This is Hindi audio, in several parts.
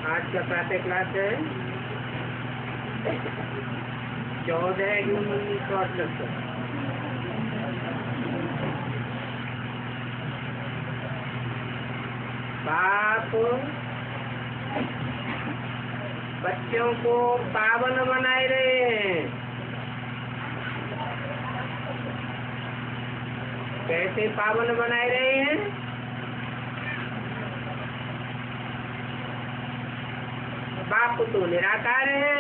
आज का प्रातः क्लास है 14 जून 1978। बाप बच्चों को पावन बनाए रहे हैं। कैसे पावन बनाए रहे हैं? बाप तो निराकार है,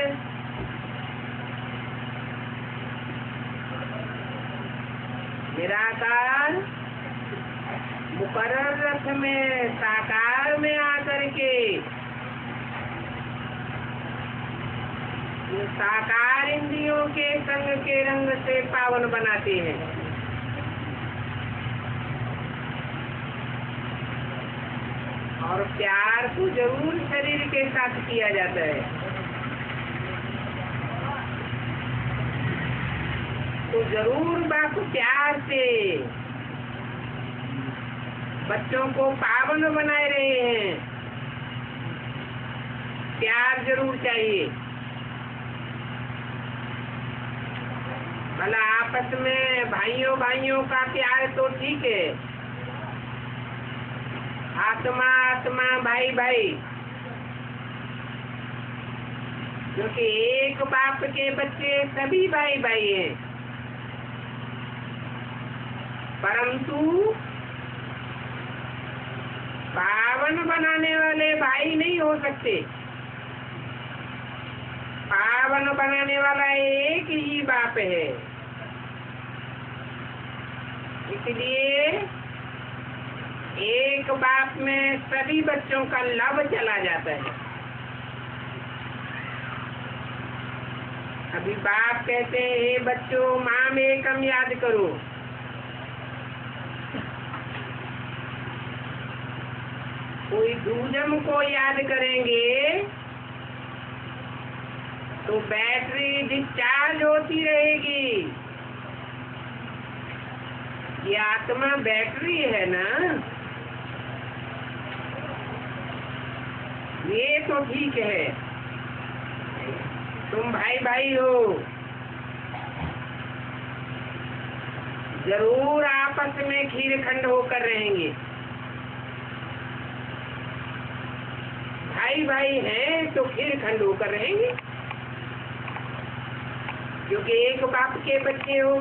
निराकार मुकर्रर रथ में साकार में आकर के साकार इंद्रियों के संग के रंग से पावन बनाते हैं। और प्यार तो जरूर शरीर के साथ किया जाता है। तो जरूर बाप प्यार से बच्चों को पावन बनाए रहे हैं। प्यार जरूर चाहिए। भला आपस में भाइयों भाइयों का प्यार तो ठीक है, आत्मा आत्मा भाई भाई, क्योंकि एक बाप के बच्चे सभी भाई भाई हैं। परंतु पावन बनाने वाले भाई नहीं हो सकते। पावन बनाने वाला एक ही बाप है। इसलिए एक बात में सभी बच्चों का लव चला जाता है। अभी बाप कहते हैं, हे बच्चों माम एकम याद करो। कोई दूजम को याद करेंगे तो बैटरी डिस्चार्ज होती रहेगी। ये आत्मा बैटरी है ना, ये तो ठीक है। तुम भाई भाई हो, जरूर आपस में खीरखंड होकर रहेंगे। भाई भाई हैं तो खीरखंड होकर रहेंगे, क्योंकि एक बाप के बच्चे हो।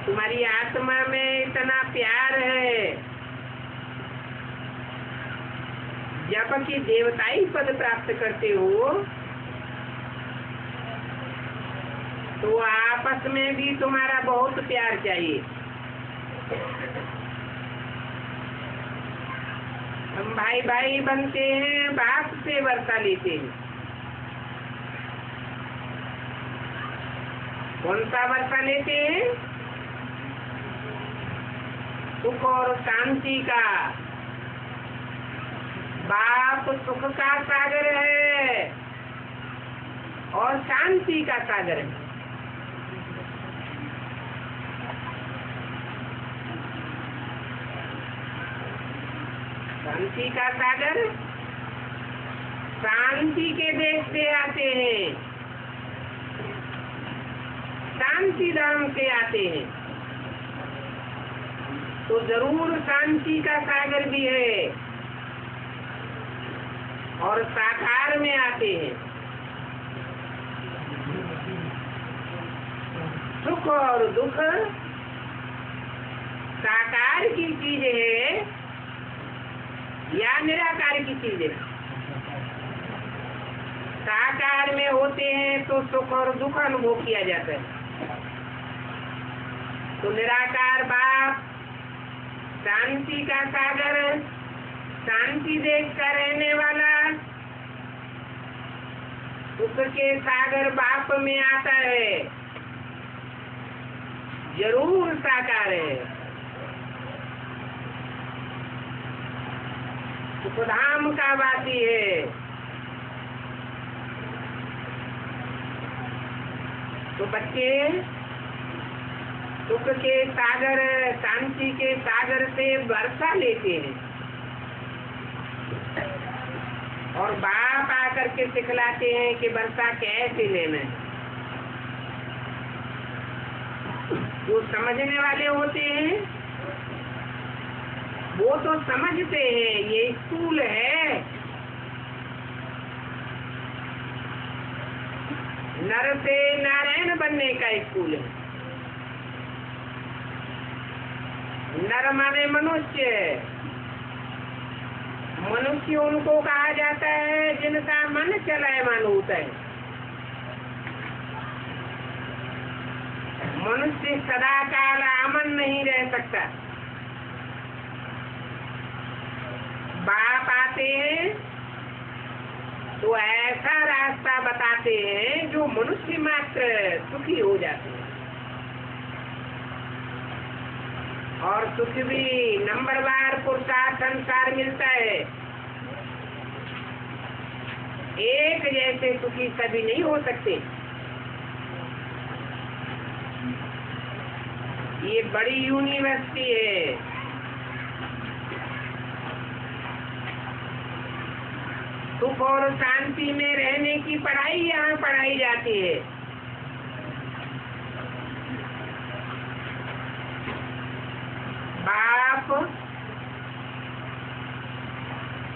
तुम्हारी आत्मा में इतना प्यार है, जबकि देवताई पद प्राप्त करते हो तो आपस में भी तुम्हारा बहुत प्यार चाहिए। हम भाई भाई बनते हैं, बाप से वर्षा लेते हैं। कौन सा वर्षा लेते हैं? सुख और शांति का। बाप सुख का सागर है और शांति का सागर है। शांति का सागर शांति के देश से आते हैं, शांति धर्म से आते हैं, तो जरूर शांति का सागर भी है और साकार में आते हैं। सुख और दुख साकार की चीज है या निराकार की चीज है? साकार में होते हैं तो सुख और दुख अनुभव किया जाता है। तो निराकार बाप शांति का सागर, शांति देश का रहने वाला, सुख के सागर बाप में आता है, जरूर साकार है। सुखधाम का वासी है। तो बच्चे सुख के सागर, शांति के सागर से वर्षा लेते हैं और बाप आकर के सिखलाते हैं कि वर्षा कैसे लेना है। जो समझने वाले होते हैं वो तो समझते हैं ये स्कूल है, नर से नारायण बनने का स्कूल है। नर माने मनुष्य, मनुष्य उनको कहा जाता है जिनका मन चलायमान होता है। मनुष्य सदा काल अमन नहीं रह सकता। बाप आते हैं तो ऐसा रास्ता बताते हैं जो मनुष्य मात्र सुखी हो जाते हैं। और सुख भी नंबरवार पुरुषार्थ अनुसार मिलता है। एक जैसे सुखी सभी नहीं हो सकते। ये बड़ी यूनिवर्सिटी है। सुख और शांति में रहने की पढ़ाई यहाँ पढ़ाई जाती है। बाप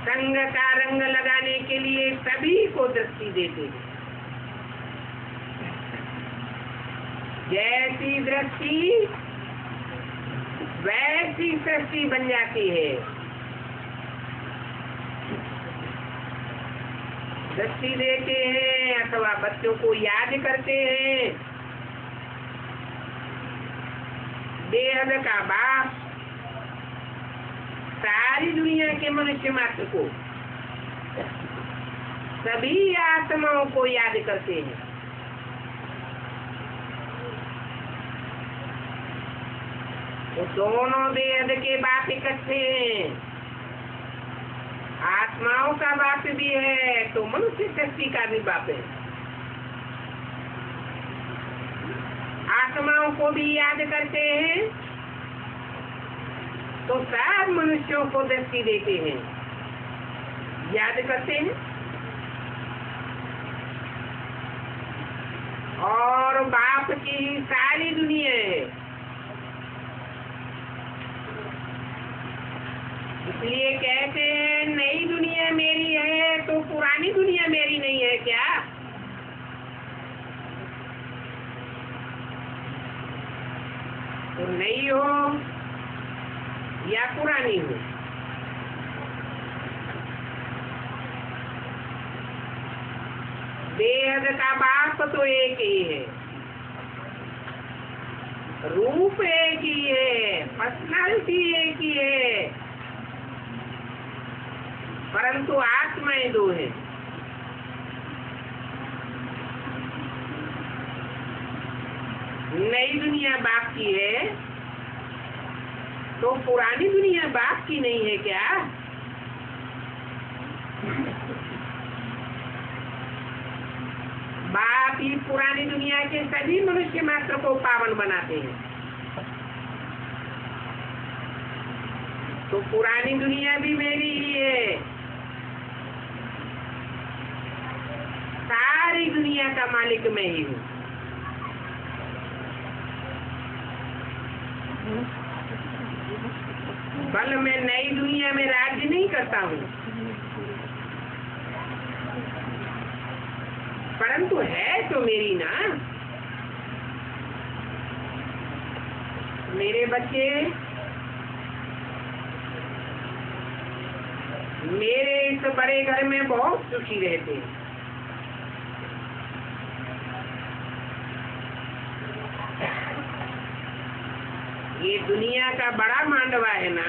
संग का रंग लगाने के लिए सभी को दृष्टि देते हैं। जैसी दृष्टि वैसी सृष्टि बन जाती है। दृष्टि देते हैं अथवा बच्चों को याद करते हैं, बेहद का बाप सारी दुनिया के मनुष्य मात्र को, सभी आत्माओं को याद करते हैं। वो दोनों बेहद के बाप इकट्ठे हैं। आत्माओं का बाप भी है तो मनुष्य शक्ति का भी बाप है। आत्माओं को भी याद करते हैं तो सब मनुष्यों को दृष्टि देते हैं, याद करते हैं। और बाप की ही सारी दुनिया है। इसलिए कहते हैं नई दुनिया मेरी है तो पुरानी दुनिया मेरी नहीं है क्या? तो नई हो या पुरानी हो, बेहद का बाप तो एक ही है, रूप एक ही है, पर्सनालिटी एक ही है, परंतु आत्माएं दो है। नई दुनिया बाप की है तो पुरानी दुनिया बाप की नहीं है क्या? बाप ही पुरानी दुनिया के सभी मनुष्य मात्र को पावन बनाते हैं। तो पुरानी दुनिया भी मेरी ही है। सारी दुनिया का मालिक मैं ही हूँ। बल मैं नई दुनिया में राज्य नहीं करता हूँ, परंतु है तो मेरी ना। मेरे बच्चे मेरे इस बड़े घर में बहुत सुखी रहते हैं। ये दुनिया का बड़ा मांडवा है ना,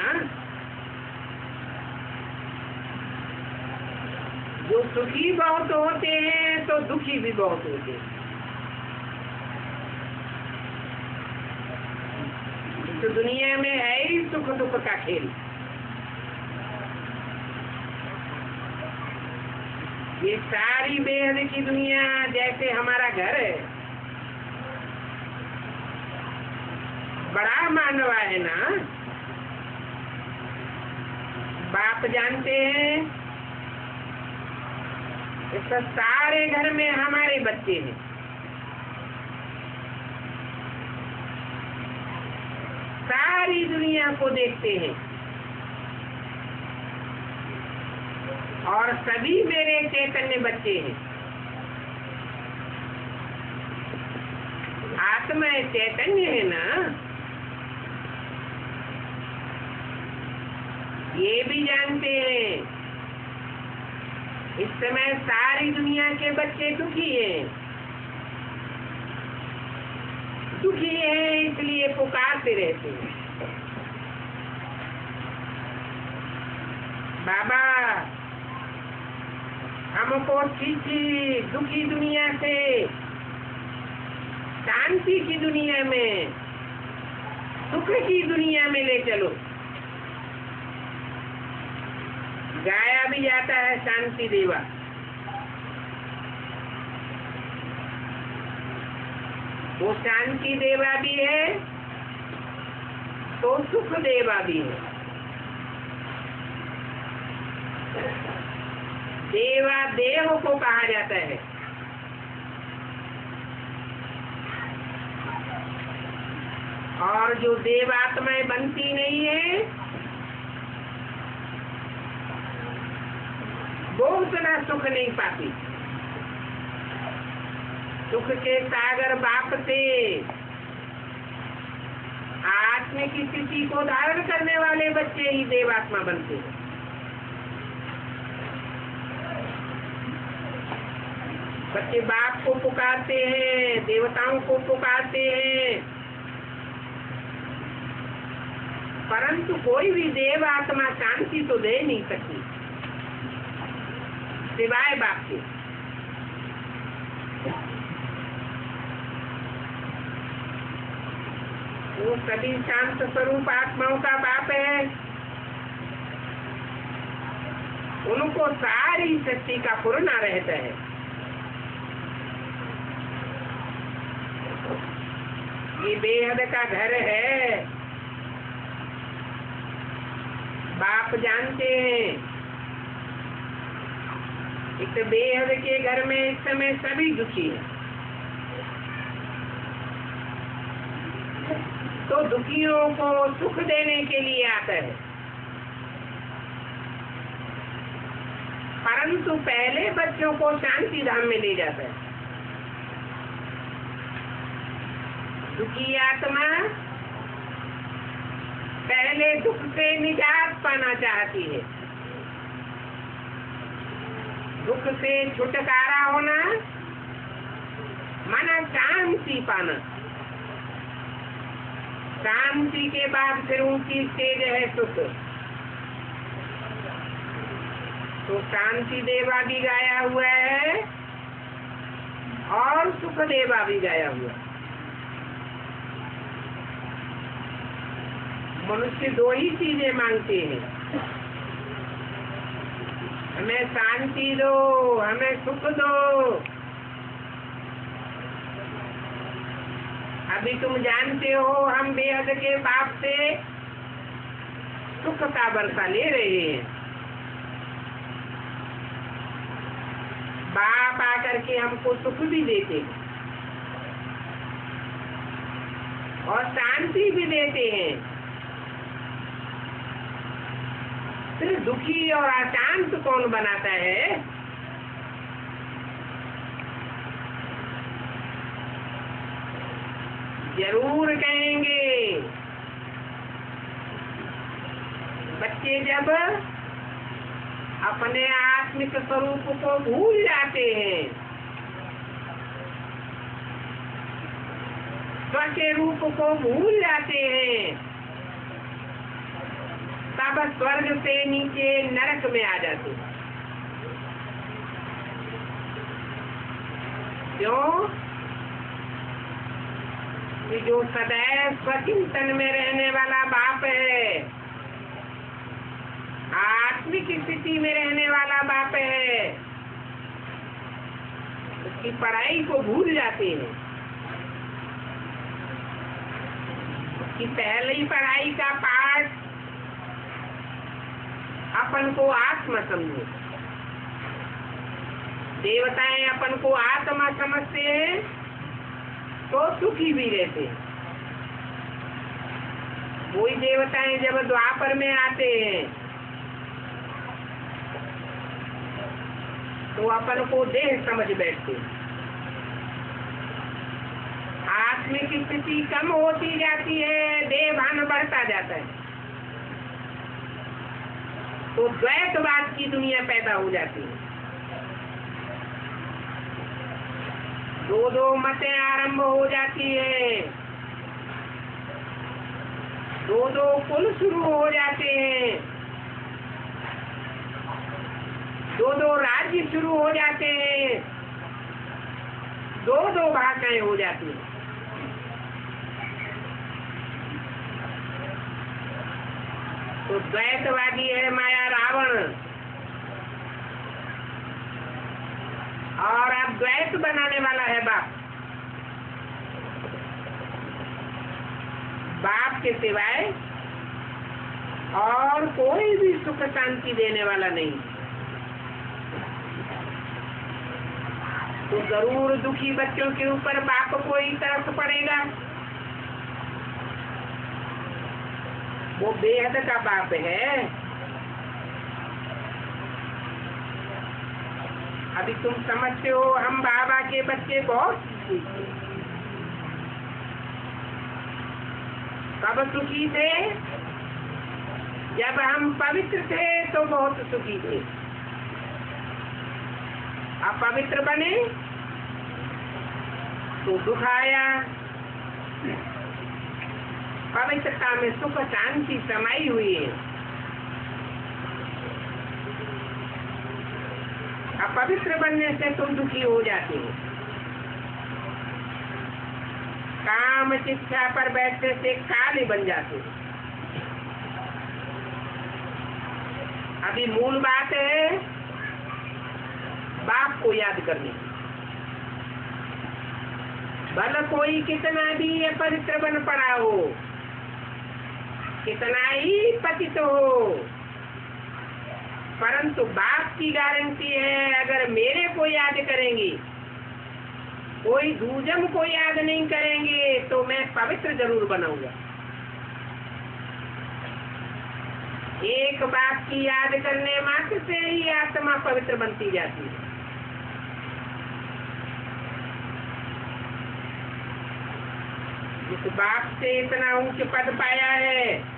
जो सुखी बहुत होते हैं तो दुखी भी बहुत होते हैं। तो दुनिया में है ही सुख दुख का खेल। ये सारी बेहद की दुनिया जैसे हमारा घर है, बड़ा मानवा है ना। बाप जानते हैं इस सारे घर में हमारे बच्चे हैं। सारी दुनिया को देखते हैं और सभी मेरे चैतन्य बच्चे हैं। आत्मा चैतन्य है ना। ये भी जानते हैं इस समय सारी दुनिया के बच्चे दुखी हैं। दुखी हैं इसलिए पुकारते रहते हैं, बाबा हमको खींची दुखी दुनिया से शांति की दुनिया में, सुख की दुनिया में ले चलो। गाया भी जाता है शांति देवा। वो शांति देवा भी है तो सुख देवा भी है। देवा देव को कहा जाता है। और जो देवात्माएं बनती नहीं है वो उतना सुख नहीं पाती। सुख के सागर बाप से आत्मा की स्थिति को धारण करने वाले बच्चे ही देवात्मा बनते हैं। बच्चे बाप को पुकारते हैं, देवताओं को पुकारते हैं, परंतु कोई भी देव आत्मा शांति तो दे नहीं सकती सिवाय बाप के। वो सभी शांत स्वरूप आत्माओं का बाप है। उनको सारी शक्ति का पूर्ण रहता है। ये बेहद का घर है, बाप जानते हैं। इस बेहद के घर में इस समय सभी दुखी हैं। तो दुखियों को सुख देने के लिए आता है, परंतु पहले बच्चों को शांति धाम में ले जाता है। दुखी आत्मा पहले दुख से निजात पाना चाहती है, दुख से छुटकारा होना माना शांति पाना। शांति के बाद फिर ऊंची स्टेज है सुख। तो शांति देवा भी गाया हुआ है और सुख देवा भी गाया हुआ है। मनुष्य दो ही चीजें मांगते हैं, हमें शांति दो, हमें सुख दो। अभी तुम जानते हो हम बेहद के बाप से सुख का वर्षा ले रहे हैं। बाप आकर के हमको सुख भी देते हैं और शांति भी देते हैं। फिर दुखी और अशांत कौन बनाता है? जरूर कहेंगे। बच्चे जब अपने आत्मिक स्वरूप को भूल जाते हैं, स्व के रूप को भूल जाते हैं, तब स्वर्ग से नीचे नरक में आ जाते हैं। क्यों? कि जो सदैव स्वचिंतन में रहने वाला बाप है, आत्मिक स्थिति में रहने वाला बाप है, उसकी पढ़ाई को भूल जाते हैं। कि पहली पढ़ाई का पाठ अपन को आत्मा समझो। देवताएं अपन को आत्मा समझते हैं तो सुखी भी रहते हैं। वही देवताएं जब द्वापर में आते हैं तो अपन को देह समझ बैठते हैं। आत्मिक स्थिति कम होती जाती है, देह भान बढ़ता जाता है, तो द्वैतवाद की दुनिया पैदा हो जाती है। दो दो मतें आरंभ हो जाती है, दो दो कुल शुरू हो जाते हैं, दो दो राज्य शुरू हो जाते हैं, दो दो भाषाएं हो जाती हैं। तो द्वैतवादी है माया रावण, और अब द्वैत बनाने वाला है बाप। बाप के सिवाय और कोई भी सुख शांति देने वाला नहीं। तो जरूर दुखी बच्चों के ऊपर बाप को ही तरफ पड़ेगा। वो बेहद का बाप है। अभी तुम समझते हो हम बाबा के बच्चे बहुत सुखी थे। कब सुखी थे? जब हम पवित्र थे तो बहुत सुखी थे। अपवित्र बने तो दुख आया। पवित्रता में सुख शांति समाई हुई है। अपवित्र बनने से तुम दुखी हो जाते हो। काम शिक्षा पर बैठने से काले बन जाते हो। अभी मूल बात है बाप को याद करनी। भले कोई कितना भी अपवित्र बन पड़ा हो, कितना ही पतित हो, परंतु बाप की गारंटी है अगर मेरे को याद करेंगे, कोई दूजम को याद नहीं करेंगे तो मैं पवित्र जरूर बनाऊंगा। एक बाप की याद करने मात्र से ही आत्मा पवित्र बनती जाती है। जिस बाप से इतना ऊंच पद पाया है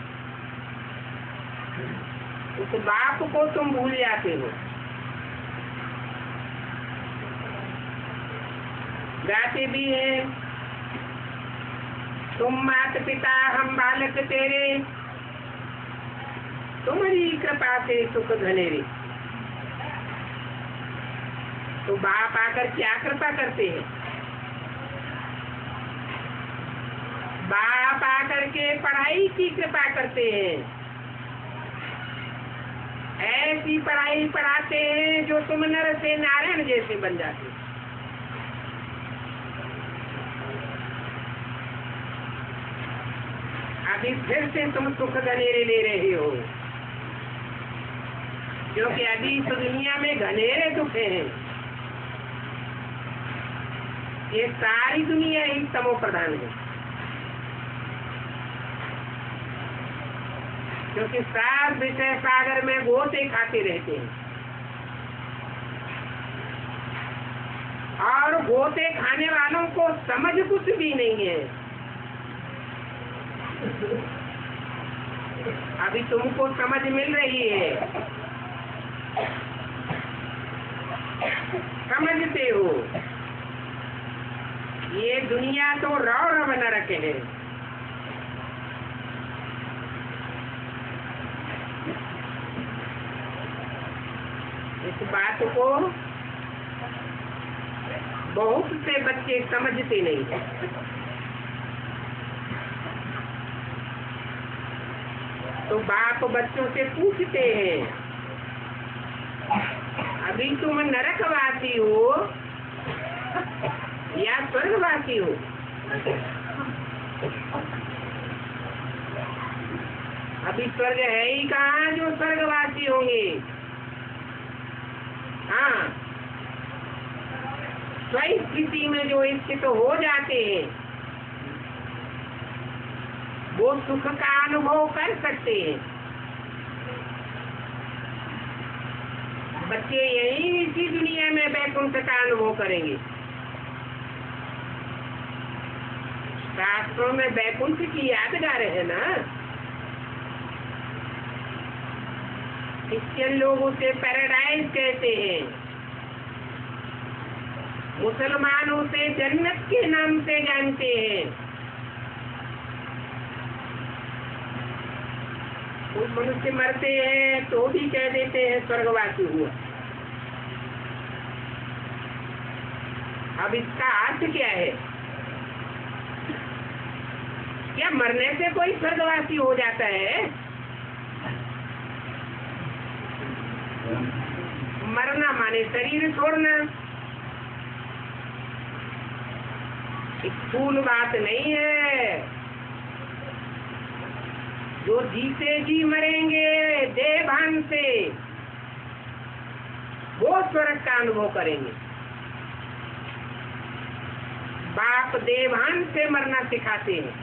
उस बाप को तुम भूल जाते हो। गाते भी हैं, तुम माता पिता हम बालक तेरे, तुम्हारी कृपा से सुख घनेरे। तो बाप आकर क्या कृपा करते हैं? बाप आकर के पढ़ाई की कृपा करते हैं। ऐसी पढ़ाई पढ़ाते हैं जो तुम नर से नारायण जैसे बन जाते। अभी फिर से तुम सुख घनेरे ले रहे हो, क्योंकि अभी इस दुनिया में घनेरे दुख हैं। ये सारी दुनिया ही तमो प्रधान है, क्योंकि सात विषय सागर में गोते खाते रहते हैं और गोते खाने वालों को समझ कुछ भी नहीं है। अभी तुमको समझ मिल रही है, समझते हो। ये दुनिया तो रौरव नरक है। इस बात को बहुत से बच्चे समझते नहीं। तो बाप बच्चों से पूछते हैं, अभी तुम नरकवासी हो या स्वर्गवासी हो? अभी स्वर्ग है ही कहाँ जो स्वर्गवासी होंगे। हाँ, स्वयं स्थिति में जो स्थित हो जाते हैं वो सुख का अनुभव कर सकते हैं। बच्चे यही इसी दुनिया में वैकुंठ का अनुभव करेंगे। शास्त्रों में वैकुंठ की यादगार है ना। क्रिश्चियन लोग उसे पैराडाइज कहते हैं, मुसलमान उसे जन्नत के नाम से जानते हैं। कुछ मनुष्य मरते हैं तो भी कह देते हैं स्वर्गवासी हुआ। अब इसका अर्थ क्या है? क्या मरने से कोई स्वर्गवासी हो जाता है? मरना माने शरीर छोड़ना। स्थूल बात नहीं है। जो जीते जी मरेंगे देवभान से, वो स्वर्ग का अनुभव करेंगे। बाप देवभान से मरना सिखाते हैं,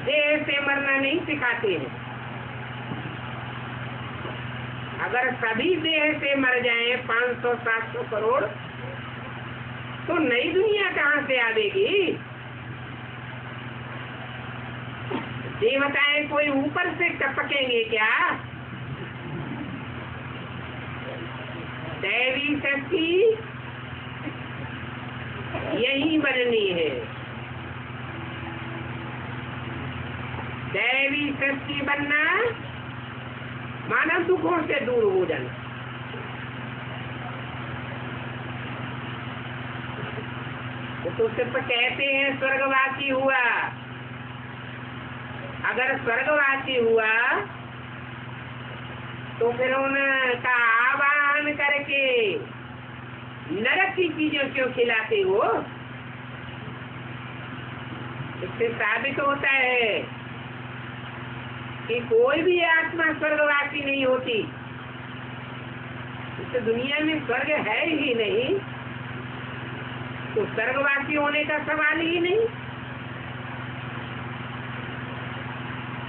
देह से मरना नहीं सिखाते हैं। अगर सभी देह से मर जाएं 500-700 करोड़ तो नई दुनिया कहाँ से आवेगी? देवताएं कोई ऊपर से टपकेंगे क्या? दैवी शक्ति यही बननी है। दैवी सृष्टि बनना, मानव दुखों से दूर हो जाना। तो सिर्फ कहते हैं स्वर्गवासी हुआ। अगर स्वर्गवासी हुआ तो फिर उनका आवाहन करके नरक की चीजों क्यों खिलाते हो? इससे साबित होता है कि कोई भी आत्मा स्वर्गवासी नहीं होती। इस दुनिया में स्वर्ग है ही नहीं, तो स्वर्गवासी होने का सवाल ही नहीं।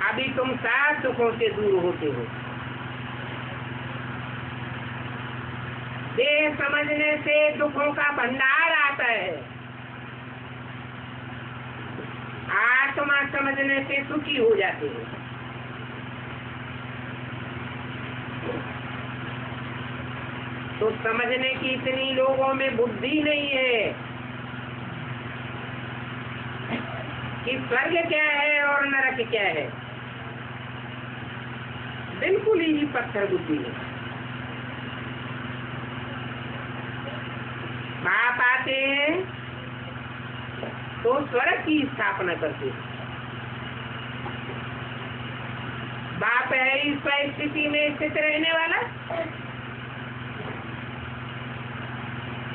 अभी तुम सात दुखों से दूर होते हो। देह समझने से दुखों का भंडार आता है, आत्मा समझने से सुखी हो जाते हो। तो समझने की इतनी लोगों में बुद्धि नहीं है कि स्वर्ग क्या है और नरक क्या है। बिल्कुल ही पत्थर बुद्धि है। बाप आते हैं तो स्वर्ग की स्थापना करते हैं। बाप है इस स्थिति में स्थित रहने वाला,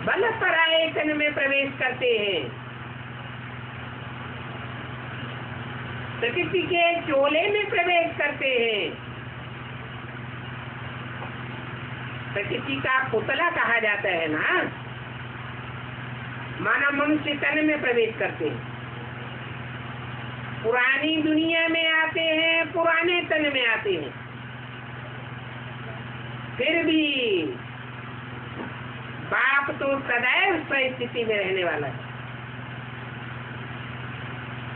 बल पर आए तन में प्रवेश करते हैं। प्रकृति के चोले में प्रवेश करते हैं। प्रकृति का पुतला कहा जाता है ना, मानव मनुष्य तन में प्रवेश करते हैं। पुरानी दुनिया में आते हैं, पुराने तन में आते हैं। फिर भी बाप तो सदैव स्थिति में रहने वाला है।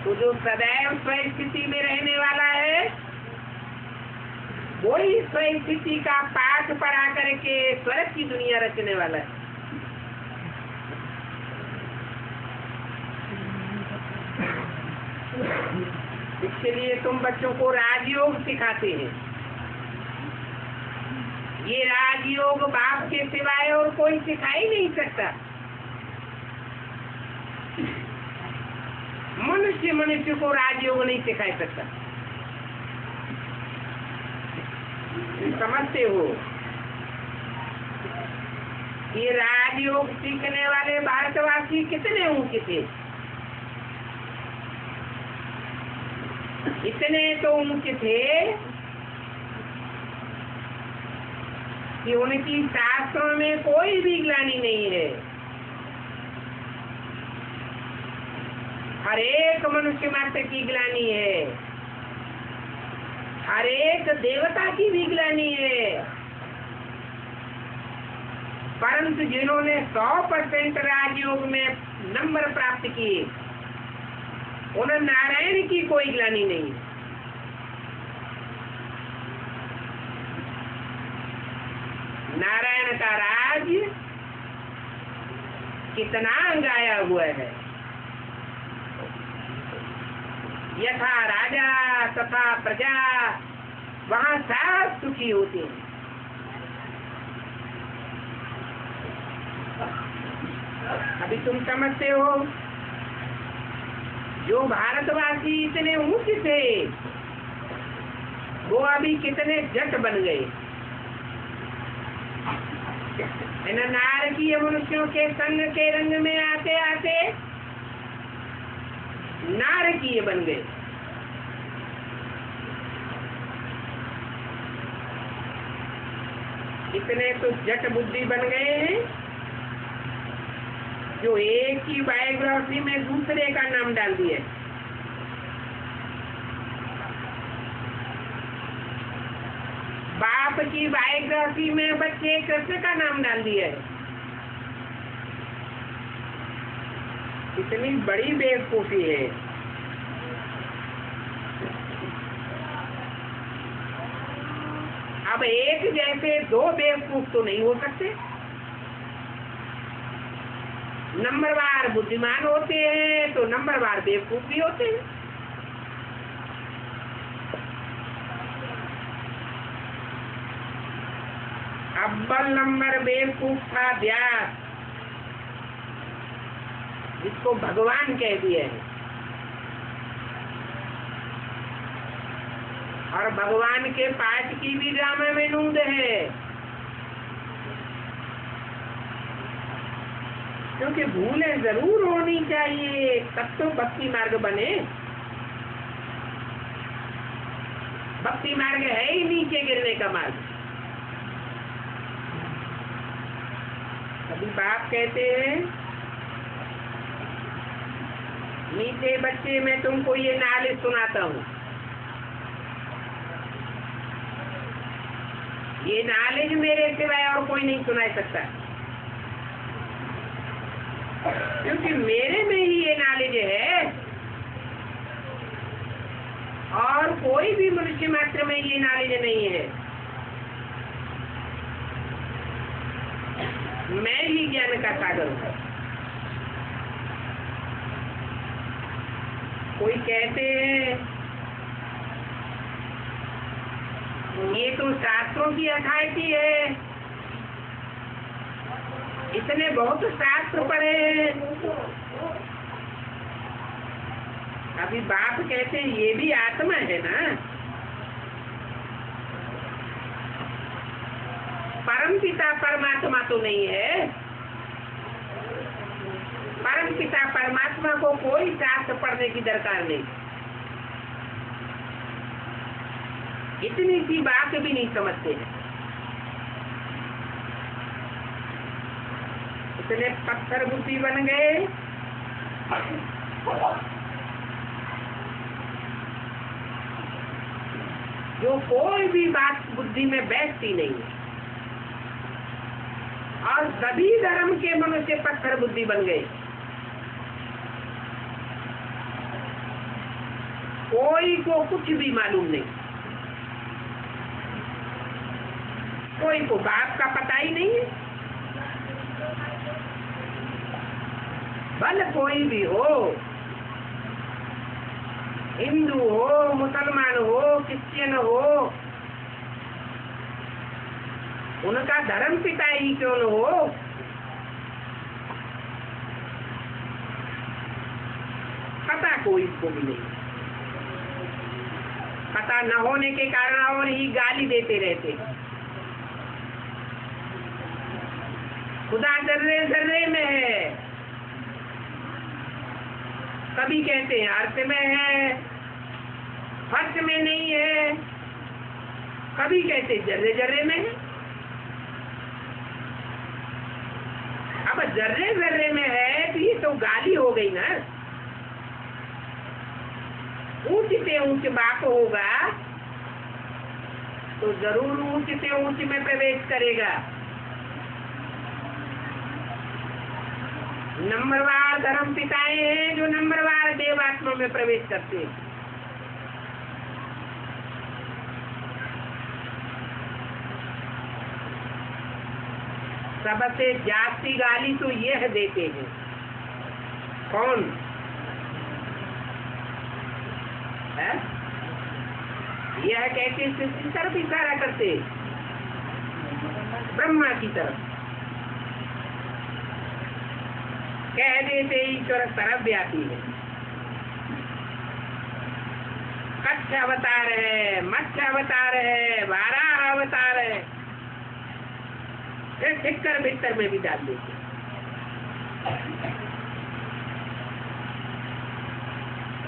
तो जो सदैव स्थिति में रहने वाला है, वही स्थिति का पाठ पढ़ा करके स्वर्ग की दुनिया रचने वाला है। इसके लिए तुम बच्चों को राजयोग सिखाते हैं। ये राजयोग बाप के सिवाय और कोई सिखा ही नहीं सकता। मनुष्य को राजयोग नहीं सिखा सकता। समझते हो? ये राजयोग सीखने वाले भारतवासी कितने ऊंचे थे? इतने तो ऊंचे थे कि उनकी शास्त्रों में कोई भी ग्लानि नहीं है। हर एक मनुष्य मात्र की ग्लानि है, हर एक देवता की भी ग्लानि है। परंतु जिन्होंने 100% राजयोग में नंबर प्राप्त किए, उन्हें नारायण की कोई ग्लानि नहीं। नारायण का राज कितना गाया हुआ है। यथा राजा तथा प्रजा, वहां सब सुखी होते हैं। अभी तुम समझते हो, जो भारतवासी इतने ऊंचे थे, वो अभी कितने जट बन गए। इन नारकीय मनुष्यों के संग के रंग में आते आते नारकीय बन गए। इतने तो जट बुद्धि बन गए हैं, जो एक ही बायोग्राफी में दूसरे का नाम डाल दिया। बाप की बायोग्राफी में बच्चे कृष्ण का नाम डाल दिया है। इतनी बड़ी बेवकूफी है। अब एक जैसे दो बेवकूफ तो नहीं हो सकते। नंबरवार बुद्धिमान होते हैं तो नंबरवार बेवकूफ भी होते हैं। अव्वल नंबर बेवकूफ था व्यास, जिसको भगवान कह दिया है। और भगवान के पाठ की भी ड्रामा में नूंद है, क्योंकि भूलें जरूर होनी चाहिए, तब तो भक्ति मार्ग बने। भक्ति मार्ग है ही नीचे गिरने का मार्ग। कभी बाप कहते हैं, मीठे बच्चे मैं तुमको ये नालिश सुनाता हूँ, ये नॉलेज मेरे सिवाय और कोई नहीं सुना सकता, क्योंकि मेरे में ही ये नॉलेज है और कोई भी मनुष्य मात्र में ये नॉलेज नहीं है। मैं ही ज्ञान का सागर हूँ। कोई कहते हैं ये तो शास्त्रों की अथॉरिटी है, इतने बहुत शास्त्र पढ़े हैं। अभी बाप कहते हैं ये भी आत्मा है ना, परम पिता परमात्मा तो नहीं है। परम पिता परमात्मा को कोई शास्त्र पढ़ने की दरकार नहीं। इतनी सी बात भी नहीं समझते हैं। इतने पत्थर बुद्धि बन गए, जो कोई भी बात बुद्धि में बैठती नहीं है। और सभी धर्म के मनुष्य पत्थर बुद्धि बन गए। कोई को कुछ भी मालूम नहीं, कोई को बाप का पता ही नहीं है। भले कोई भी हो, हिंदू हो, मुसलमान हो, क्रिश्चियन हो, उनका धर्म पिता ही क्यों न हो, पता कोई को भी नहीं। पता न होने के कारण और ही गाली देते रहते। खुदा जर्रे जर्रे में है, कभी कहते हैं अर्थ में है, फर्श में नहीं है, कभी कहते जर्रे जर्रे में है। अब जर्रे जर्रे में है तो ये तो गाली हो गई ना। ऊंच से ऊंच बाप होगा तो जरूर ऊंच से ऊंच में प्रवेश करेगा। नंबरवार धर्म पिताएं हैं जो नंबरवार देवात्मा में प्रवेश करते हैं। सबसे जास्ती गाली तो यह देते हैं। कौन है? यह कहते किसकी तरफ इशारा करते? ब्रह्मा की तरफ। कह देते ईश्वर तरफ व्यापी है। कच्छ अवतार है, मत्स्य अवतार है, वाराह अवतार है, फिर ठिक्कर भीतर में भी डाल देते।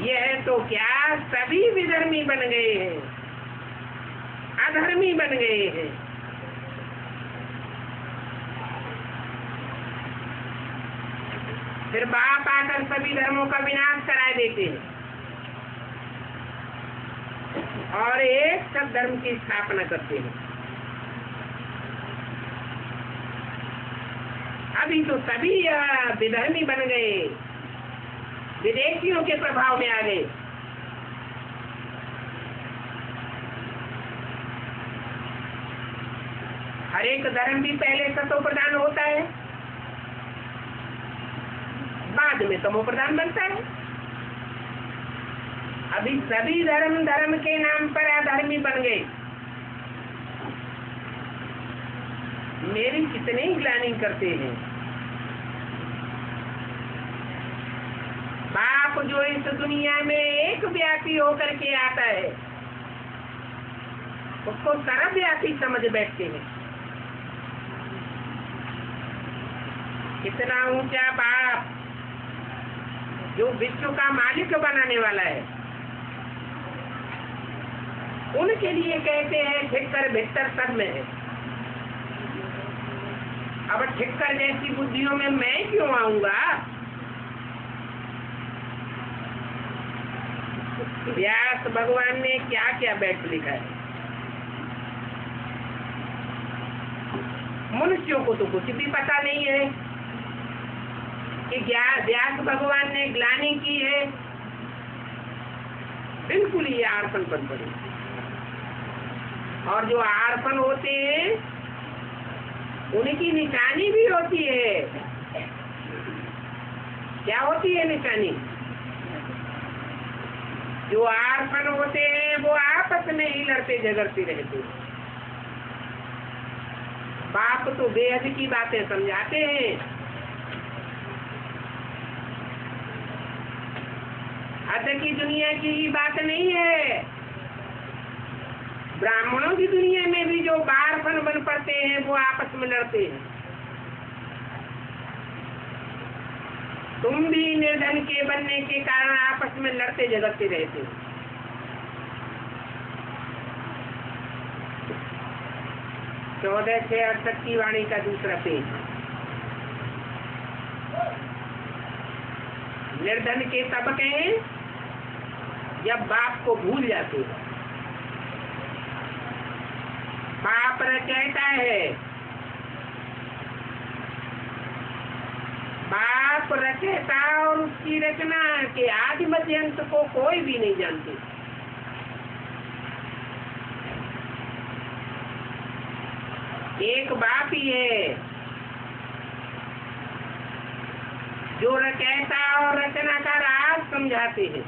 यह तो क्या सभी विधर्मी बन गए हैं, अधर्मी बन गए हैं। फिर बाप आकर सभी धर्मों का विनाश करा देते हैं और एक सब धर्म की स्थापना करते हैं। अभी तो सभी विधर्मी बन गए, विदेशियों के प्रभाव में आ गए। हर एक धर्म भी पहले सतो प्रधान होता है, बाद में तमो प्रधान बनता है। अभी सभी धर्म धर्म के नाम पर अधर्मी बन गए। मेरी कितने ही ग्लानि करते हैं। बाप जो इस दुनिया में एक व्यापी होकर के आता है उसको सर्वव्यापी समझ बैठते हैं। कितना ऊंचा बाप जो विश्व का मालिक बनाने वाला है, उनके लिए कहते हैं ठिक्कर भिक्कर सब में है। अब ठिक्कर जैसी बुद्धियों में मैं क्यों आऊंगा? व्यास भगवान ने क्या क्या बैठ लिखा है। मनुष्यों को तो कुछ भी पता नहीं है कि व्यास भगवान ने ग्लानि की है। बिल्कुल ही आर्पण बन पड़े। और जो आर्पण होते हैं उनकी निशानी भी होती है। क्या होती है निशानी? जो आर्पण होते हैं वो आपस में ही लड़ते झगड़ते रहते हैं। बाप तो बेहद की बातें समझाते हैं। हद की दुनिया की ही बात नहीं है। ब्राह्मणों की दुनिया में भी जो बारपन बन पड़ते हैं वो आपस में लड़ते हैं। तुम भी निर्धन के बनने के कारण आपस में लड़ते झगड़ते रहते हो। चौदह से 68 की वाणी का दूसरा पेज। निर्धन के तबके हैं जब बाप को भूल जाते हो। बाप रचयिता है। बाप रचयिता और उसकी रचना के आदि मध्य अंत को कोई भी नहीं जानते। एक बाप ही है जो रचयिता और रचना का राज समझाते हैं।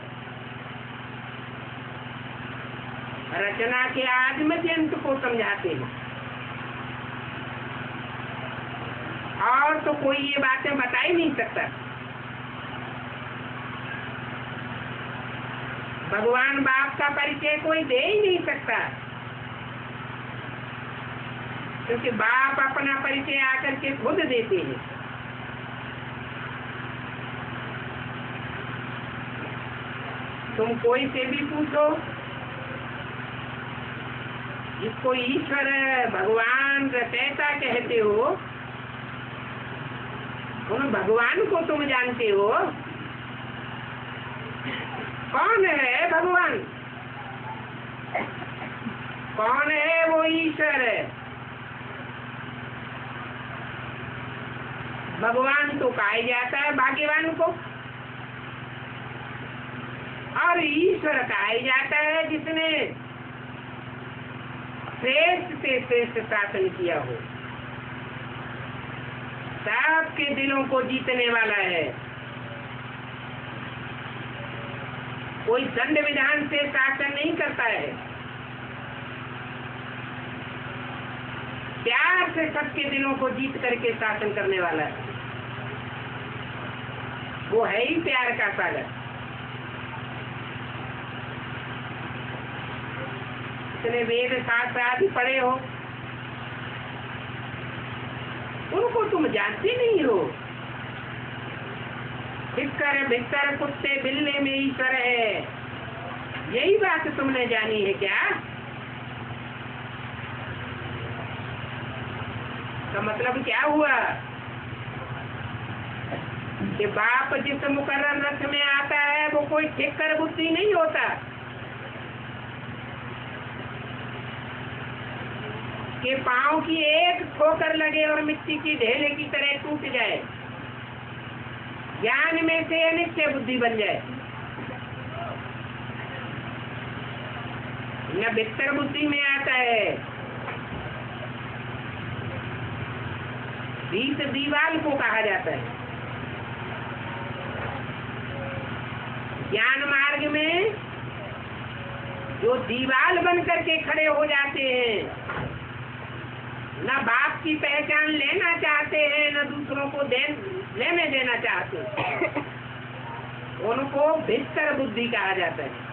रचना के आदि मध्य अंत को समझाते हैं। और तो कोई ये बातें बता ही नहीं सकता। भगवान बाप का परिचय कोई दे ही नहीं सकता, क्योंकि बाप अपना परिचय आकर के खुद देते हैं। तुम कोई से भी पूछो, जिसको ईश्वर भगवान रचयिता कहते हो, उन भगवान को तुम जानते हो? कौन है भगवान? कौन है वो ईश्वर? भगवान तो कहा जाता है भाग्यवान को, और ईश्वर कहा जाता है जिसने श्रेष्ठ से श्रेष्ठ शासन किया हो, सबके दिलों को जीतने वाला है। कोई दंड विधान से शासन नहीं करता है, प्यार से सबके दिलों को जीत करके शासन करने वाला है। वो है ही प्यार का सागर। इतने वेद शास्त्र आदि पढ़े हो, उनको तुम जानते नहीं हो। ठिक्कर भिक्कर कुत्ते बिल्ले में ईश्वर है, यही बात तुमने जानी है क्या? तो मतलब क्या हुआ कि बाप जिस मुकर्रर रथ में आता है वो कोई ठिक्कर बुद्धि नहीं होता कि पांव की एक ठोकर लगे और मिट्टी की ढेले की तरह टूट जाए, ज्ञान में से अनित्य बुद्धि बन जाए। न बिस्तर बुद्धि में आता है, भीत दीवाल को कहा जाता है। ज्ञान मार्ग में जो दीवाल बन करके खड़े हो जाते हैं न बाप की पहचान लेना चाहते हैं, न दूसरों को लेने देना चाहते हैं। उनको भिस्तर बुद्धि कहा जाता है।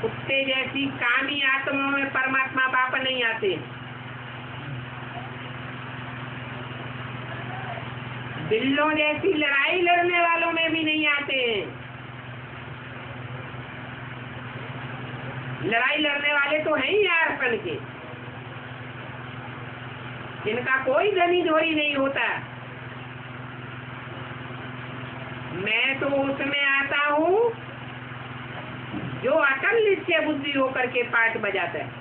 कुत्ते जैसी कामी आत्माओं में परमात्मा बाप नहीं आते। बिल्लों जैसी लड़ाई लड़ने वालों में भी नहीं आते हैं। लड़ाई लड़ने वाले तो हैं ही यारपन के, जिनका कोई धनी धोरी नहीं होता। मैं तो उसमें आता हूँ जो अकल निश्चय बुद्धि होकर के पाठ बजाता है।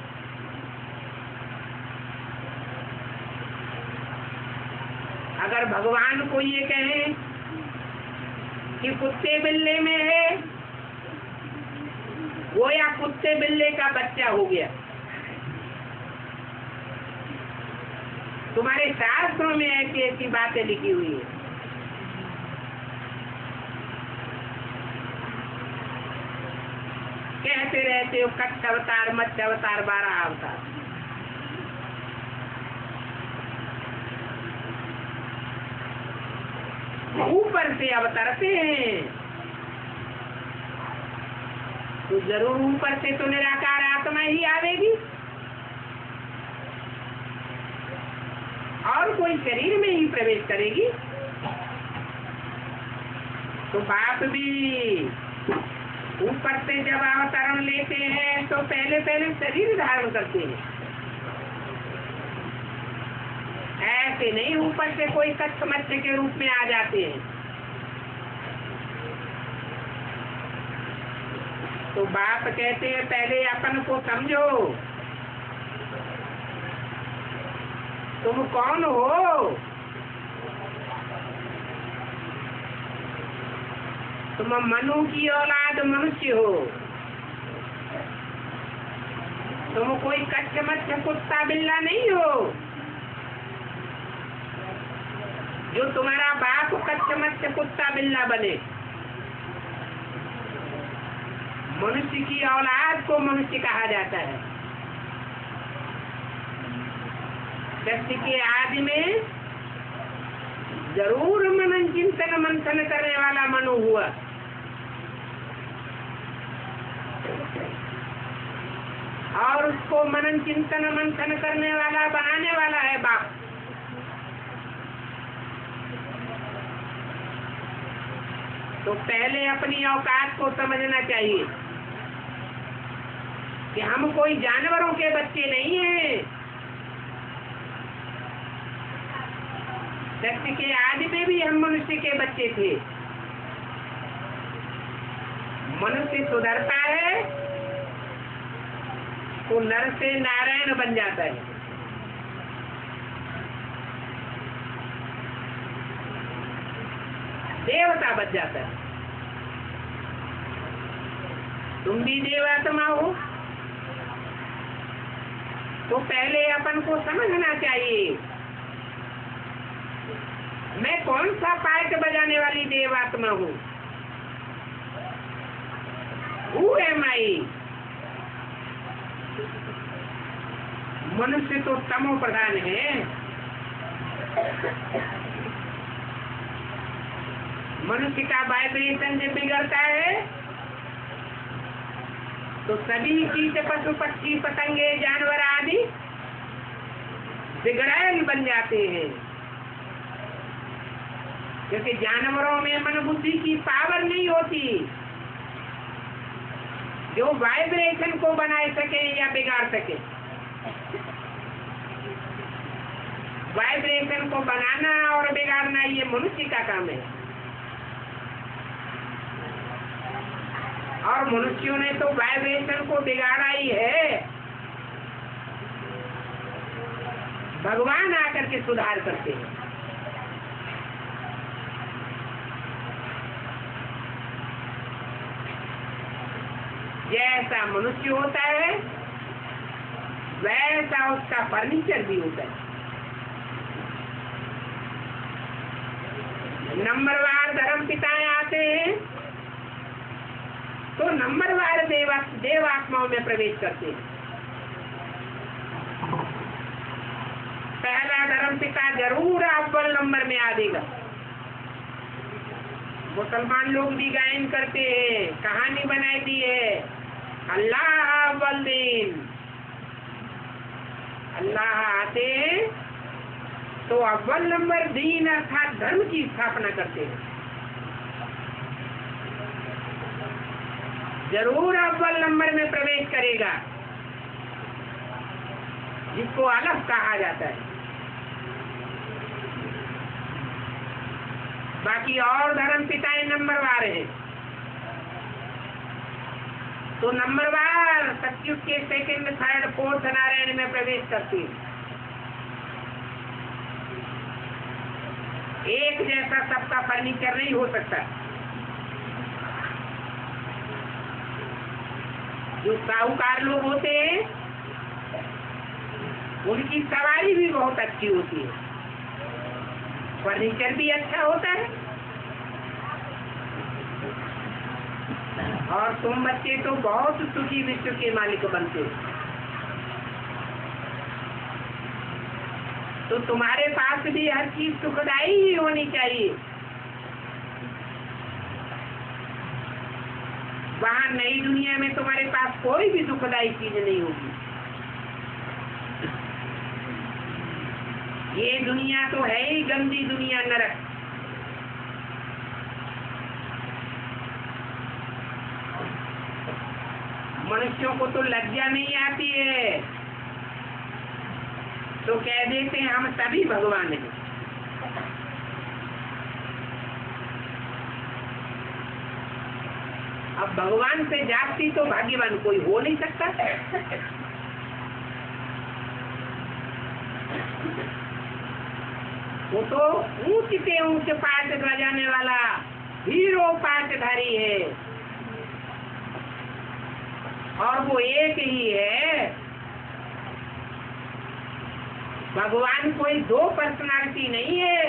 अगर भगवान को ये कहें कि कुत्ते बिल्ले में है, वो या कुत्ते बिल्ले का बच्चा हो गया। तुम्हारे शास्त्रों में ऐसी ऐसी बातें लिखी हुई है। कहते रहते हो कच्छ अवतार, मत्स्य अवतार, 12 अवतार। ऊपर से अवतरते हैं तो जरूर ऊपर से तो निराकार आत्मा ही आवेगी, और कोई शरीर में ही प्रवेश करेगी। तो बाप भी ऊपर से जब अवतरण लेते हैं तो पहले पहले शरीर धारण करते हैं। ऐसे नहीं ऊपर से कोई कच्छ मत्स्य के रूप में आ जाते हैं। तो बाप कहते हैं पहले अपन को समझो, तुम कौन हो। तुम मनु की औलाद मनुष्य हो। तुम कोई कच्छ मत्स्य कुत्ता बिल्ला नहीं हो। जो तुम्हारा बाप कच्छ मत्स्य कुत्ता बिल्ला बने। मनुष्य की औलाद को मनुष्य कहा जाता है। सृष्टि के आदि में जरूर मनन चिंतन मंथन करने वाला मनु हुआ। और उसको मनन चिंतन मंथन करने वाला बनाने वाला है बाप। तो पहले अपनी औकात को समझना चाहिए कि हम कोई जानवरों के बच्चे नहीं हैं। सत्य के आदि में भी हम मनुष्य के बच्चे थे। मनुष्य सुधरता है तो नर से नारायण बन जाता है। देवता बन जाता है। तुम भी देवात्मा हो। तो पहले अपन को समझना चाहिए मैं कौन सा पार्ट बजाने वाली देवात्मा हूँ। Who am I? मनुष्य तो तमो प्रधान है। मनुष्य का वाइब्रेशन जब बिगड़ता है तो सभी कीट पशु पक्षी पतंगे जानवर आदि बिगड़ैल बन जाते हैं। क्योंकि जानवरों में मन बुद्धि की पावर नहीं होती जो वाइब्रेशन को बनाए सके या बिगाड़ सके। वाइब्रेशन को बनाना और बिगाड़ना ये मनुष्य का काम है। और मनुष्यों ने तो वाइब्रेशन को बिगाड़ा ही है। भगवान आकर के सुधार करते हैं। जैसा मनुष्य होता है वैसा उसका फर्नीचर भी होता है। नंबरवार धर्म पिताएं आते हैं तो नंबरवार देवात्माओं में प्रवेश करते हैं। पहला धर्म पिता जरूर अव्वल नंबर में आ देगा। मुसलमान लोग भी गायन करते हैं, कहानी बनाई दी है, अल्लाह अव्वल दिन। अल्लाह आते हैं तो अव्वल नंबर दीन अर्थात धर्म की स्थापना करते हैं। जरूर अव्वल नंबर में प्रवेश करेगा, जिसको अलग कहा जाता है। बाकी और धर्म पिताएं नंबरवार हैं, तो नंबरवार सतयुग के सेकंड थर्ड फोर्थ नारायण में प्रवेश करती है। एक जैसा सबका फर्नीचर नहीं हो सकता। जो साहूकार लोग होते हैं उनकी सवारी भी बहुत अच्छी होती है, फर्नीचर भी अच्छा होता है, और तुम बच्चे तो बहुत सुखी विश्व के मालिक बनते हो। तो तुम्हारे पास भी हर चीज सुखदायी ही होनी चाहिए। वहां नई दुनिया में तुम्हारे पास कोई भी दुखदायी चीज नहीं होगी। ये दुनिया तो है ही गंदी दुनिया, नरक। मनुष्यों को तो लज्जा नहीं आती है, तो कह देते हैं हम सभी भगवान हैं। अब भगवान से जाति तो भाग्यवान कोई हो नहीं सकता। वो तो ऊंच से ऊंच पाठ बजाने वाला हीरो पाठधारी है, और वो एक ही है। भगवान कोई दो पर्सनालिटी नहीं है,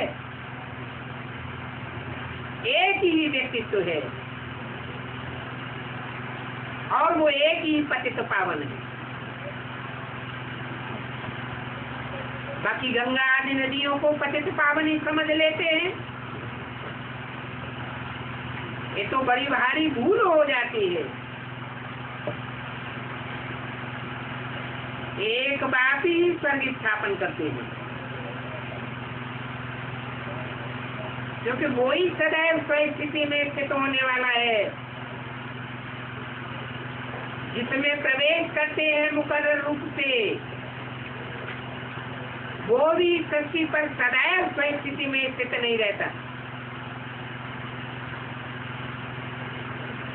एक ही व्यक्तित्व है, और वो एक ही पतित पावन है। बाकी गंगा आदि नदियों को पतित पावन ही समझ लेते हैं, ये तो बड़ी भारी भूल हो जाती है। एक बाप ही स्वर्ग स्थापन करते हैं, क्योंकि वो ही सदैव स्थिति में स्थित होने वाला है। जिसमें प्रवेश करते हैं मुकर्रर रूप से, वो भी सृष्टि पर सदैव स्थिति में स्थित नहीं रहता।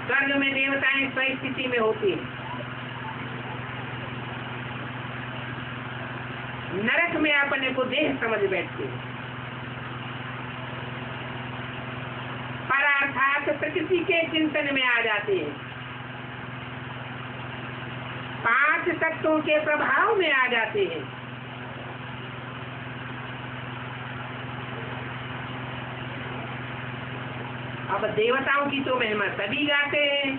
स्वर्ग में देवताएं स्थिति में होती है, नरक में अपने को देह समझ बैठते हैं। पर अर्थात प्रकृति के चिंतन में आ जाते हैं, पांच तत्वों के प्रभाव में आ जाते हैं। अब देवताओं की तो महिमा सभी गाते हैं,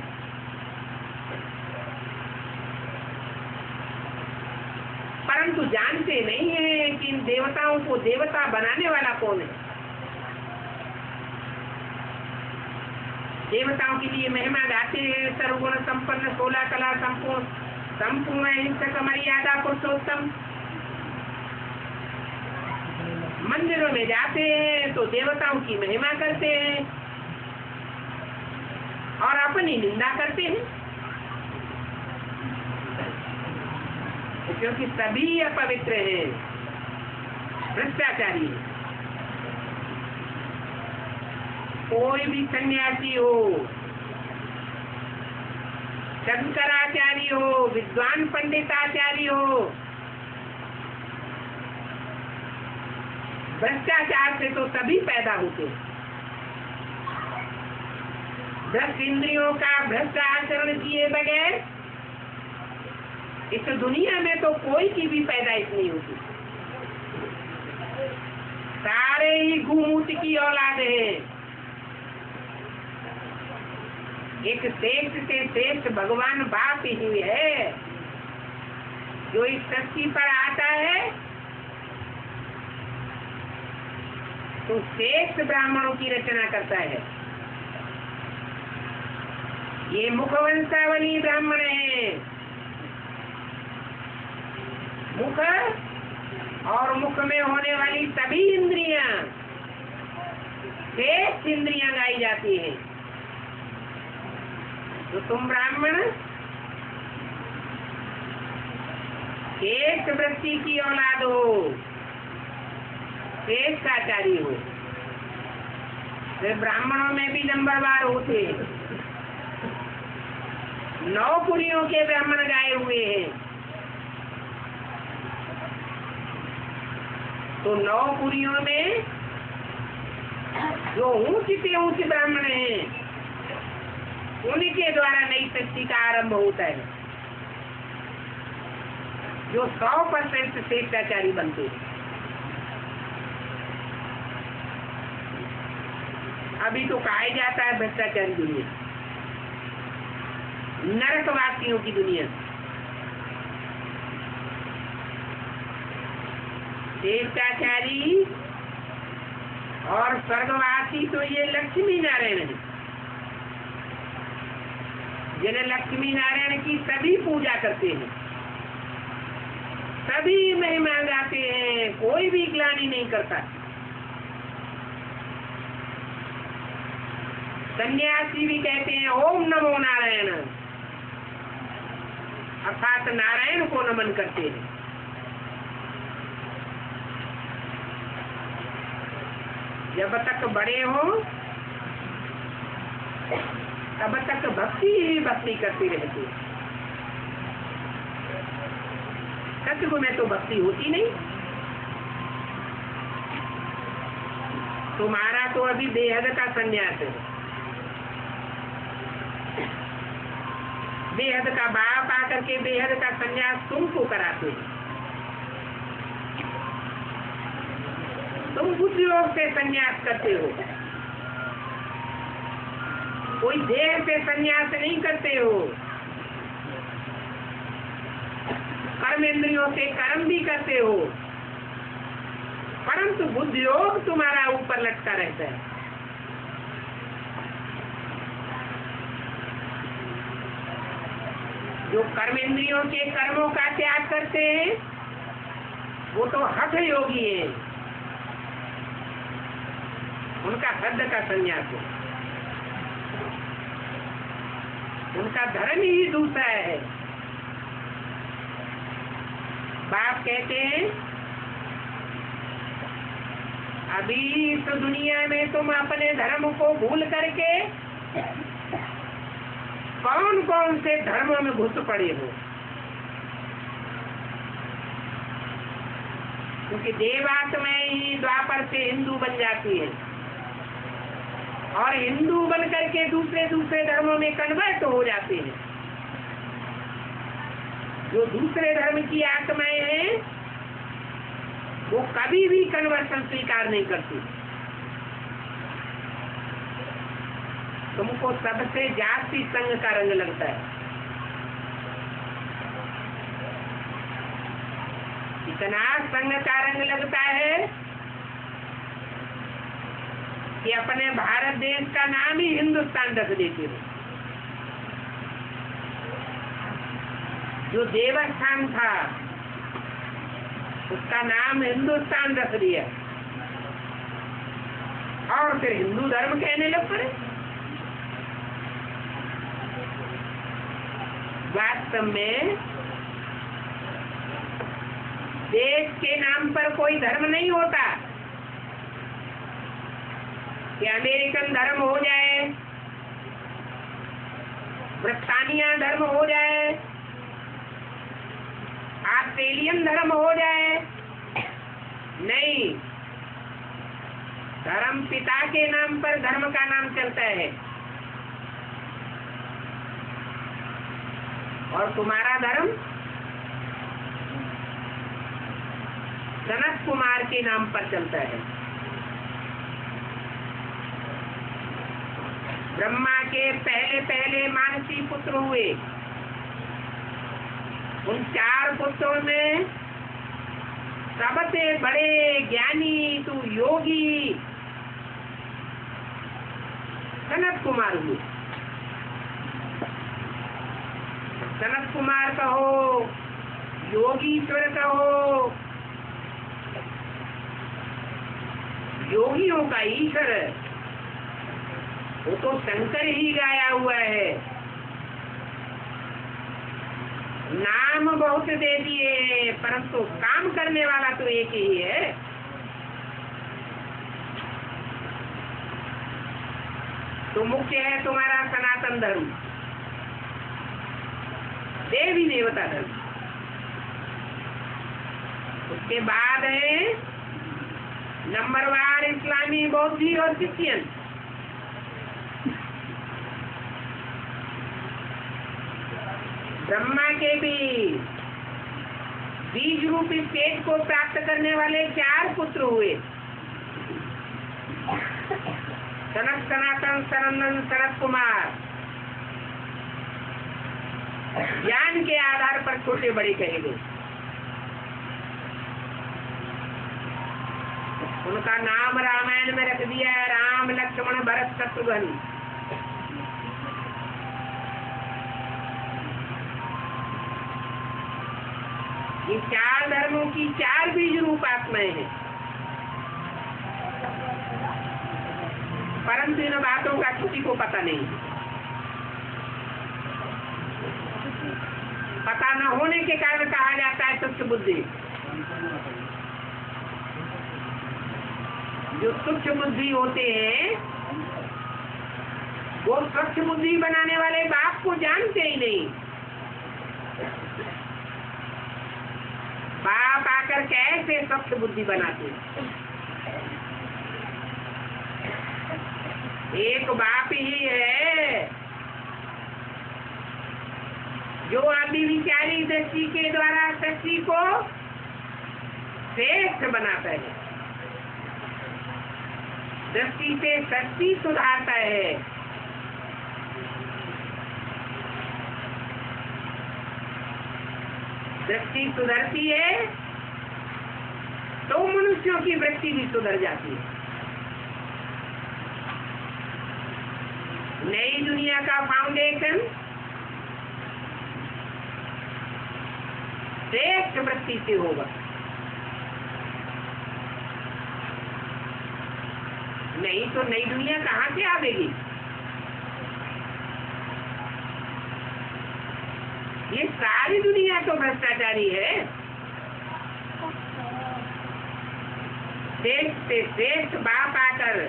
परंतु जानते नहीं है कि इन देवताओं को देवता बनाने वाला कौन है। देवताओं के लिए महिमा गाते हैं, सर्वगुण संपन्न 16 कला संपूर्ण संपूर्ण हिंसक मर्यादा पुरुषोत्तम। मंदिरों में जाते हैं तो देवताओं की महिमा करते हैं और अपनी निंदा करते हैं, क्योंकि सभी अपवित्र हैं, भ्रष्टाचारी है। कोई भी सन्यासी हो, शंकराचार्य हो, विद्वान पंडिताचार्य हो, भ्रष्टाचार से तो सभी पैदा होते हैं। भ्रष्ट इंद्रियों का भ्रष्ट आचरण किए बगैर इस दुनिया में तो कोई की भी पैदाइश नहीं होती। सारे ही गुमूत की औलाद है। एक श्रेष्ठ से श्रेष्ठ भगवान बाप ही है, जो इस धरती पर आता है तो श्रेष्ठ ब्राह्मणों की रचना करता है। ये मुखवंशावली ब्राह्मण है। मुख और मुख में होने वाली सभी इंद्रियां श्रेष्ठ इंद्रियां गाई जाती है। तो तुम ब्राह्मण श्रेष्ठ वृत्ति की औलाद हो, श्रेष्ठ आचार्य हो। वे ब्राह्मणों में भी नंबरवार होते हैं। 9 पुरियों के ब्राह्मण गाए हुए हैं। तो 9 पुरियों में जो ऊंचे से ऊंचे ब्राह्मण हैं, उन्हीं के द्वारा नई सृष्टि का आरंभ होता है, जो 100% श्रेष्ठाचारी बनते हैं। अभी तो कहा जाता है भ्रष्टाचारी दुनिया, नरकवासियों की दुनिया। श्रेष्ठाचारी और स्वर्गवासी तो ये लक्ष्मी नारायण है, जिन्हें लक्ष्मी नारायण की सभी पूजा करते हैं, सभी महिमा गाते हैं, कोई भी ग्लानि नहीं करता। सन्यासी भी कहते हैं ओम नमो नारायण, अर्थात नारायण को नमन करते हैं। जब तक बड़े हो तब तक भक्ति ही भक्ति करती रहती है। सत्युग में तो भक्ति होती नहीं। तुम्हारा तो अभी बेहद का संन्यास है। बेहद का बाप आकर के बेहद का संन्यास तुमको कराते हैं। तुम बुद्धि योग से संन्यास करते हो, कोई देह से संन्यास नहीं करते हो। कर्म इंद्रियों से कर्म भी करते हो, परंतु बुद्धि योग तुम्हारा ऊपर लटका रहता है। जो कर्म इंद्रियों के कर्मों का त्याग करते हैं वो तो हठ योगी है, उनका हद का संन्यास है, उनका धर्म ही दूसरा है। बाप कहते हैं अभी इस दुनिया में तुम अपने धर्म को भूल करके कौन कौन से धर्मों में घुस पड़े हो। क्योंकि देवात्माएं ही द्वापर से हिंदू बन जाती है और हिंदू बन करके दूसरे दूसरे धर्मों में कन्वर्ट हो जाते हैं। जो दूसरे धर्म की आत्माएं हैं वो कभी भी कन्वर्शन स्वीकार नहीं करती। तुमको सबसे जाति संग का रंग लगता है। इतना संग का रंग लगता है कि अपने भारत देश का नाम ही हिंदुस्तान रख देते हो। जो देवस्थान था उसका नाम हिंदुस्तान रख दिया और फिर हिंदू धर्म कहने लग पड़े। वास्तव में देश के नाम पर कोई धर्म नहीं होता कि अमेरिकन धर्म हो जाए, ब्रिटानिया धर्म हो जाए, ऑस्ट्रेलियन धर्म हो जाए। नहीं, धर्म पिता के नाम पर धर्म का नाम चलता है और तुम्हारा धर्म सनत कुमार के नाम पर चलता है। ब्रह्मा के पहले पहले मानसी पुत्र हुए। उन 4 पुत्रों में सबसे बड़े ज्ञानी तो योगी सनत कुमार हुए। सनत कुमार कहो, योगीश्वर कहो, योगियों का ईश्वर वो तो शंकर ही गाया हुआ है। नाम बहुत दे दिए परंतु काम करने वाला तो एक ही है। तो मुख्य है तुम्हारा सनातन धर्म, देवी देवता धर्म। उसके बाद है नंबरवार इस्लामी, बौद्धी और क्रिश्चियन। ब्रह्मा के भी बीज रूपी पेट को प्राप्त करने वाले 4 पुत्र हुए, सनत, सनातन, सनंदन, सनत कुमार। ज्ञान के आधार पर छोटे बड़े कहे गए। उनका नाम रामायण में रख दिया है, राम लक्ष्मण भरत शत्रुघ्न। ये 4 धर्मों की 4 बीज रूप आत्माएं हैं। परंतु इन बातों का किसी को पता नहीं। पता न होने के कारण कहा जाता है तुच्छ बुद्धि। जो तुच्छ बुद्धि होते हैं वो स्वच्छ बुद्धि बनाने वाले बाप को जानते ही नहीं। बाप आकर कैसे स्वच्छ बुद्धि बनाते हैं। एक बाप ही है जो अभिविचारी दृष्टि के द्वारा सृष्टि को श्रेष्ठ बनाता है, दृष्टि से सृष्टि सुधारता है। दृष्टि सुधरती है तो मनुष्यों की वृत्ति भी सुधर जाती है। नई दुनिया का फाउंडेशन श्रेष्ठ वृत्ति से होगा, नहीं तो नई दुनिया कहाँ से आवेगी। ये सारी दुनिया तो भ्रष्टाचारी है। श्रेष्ठ से श्रेष्ठ बाप आकर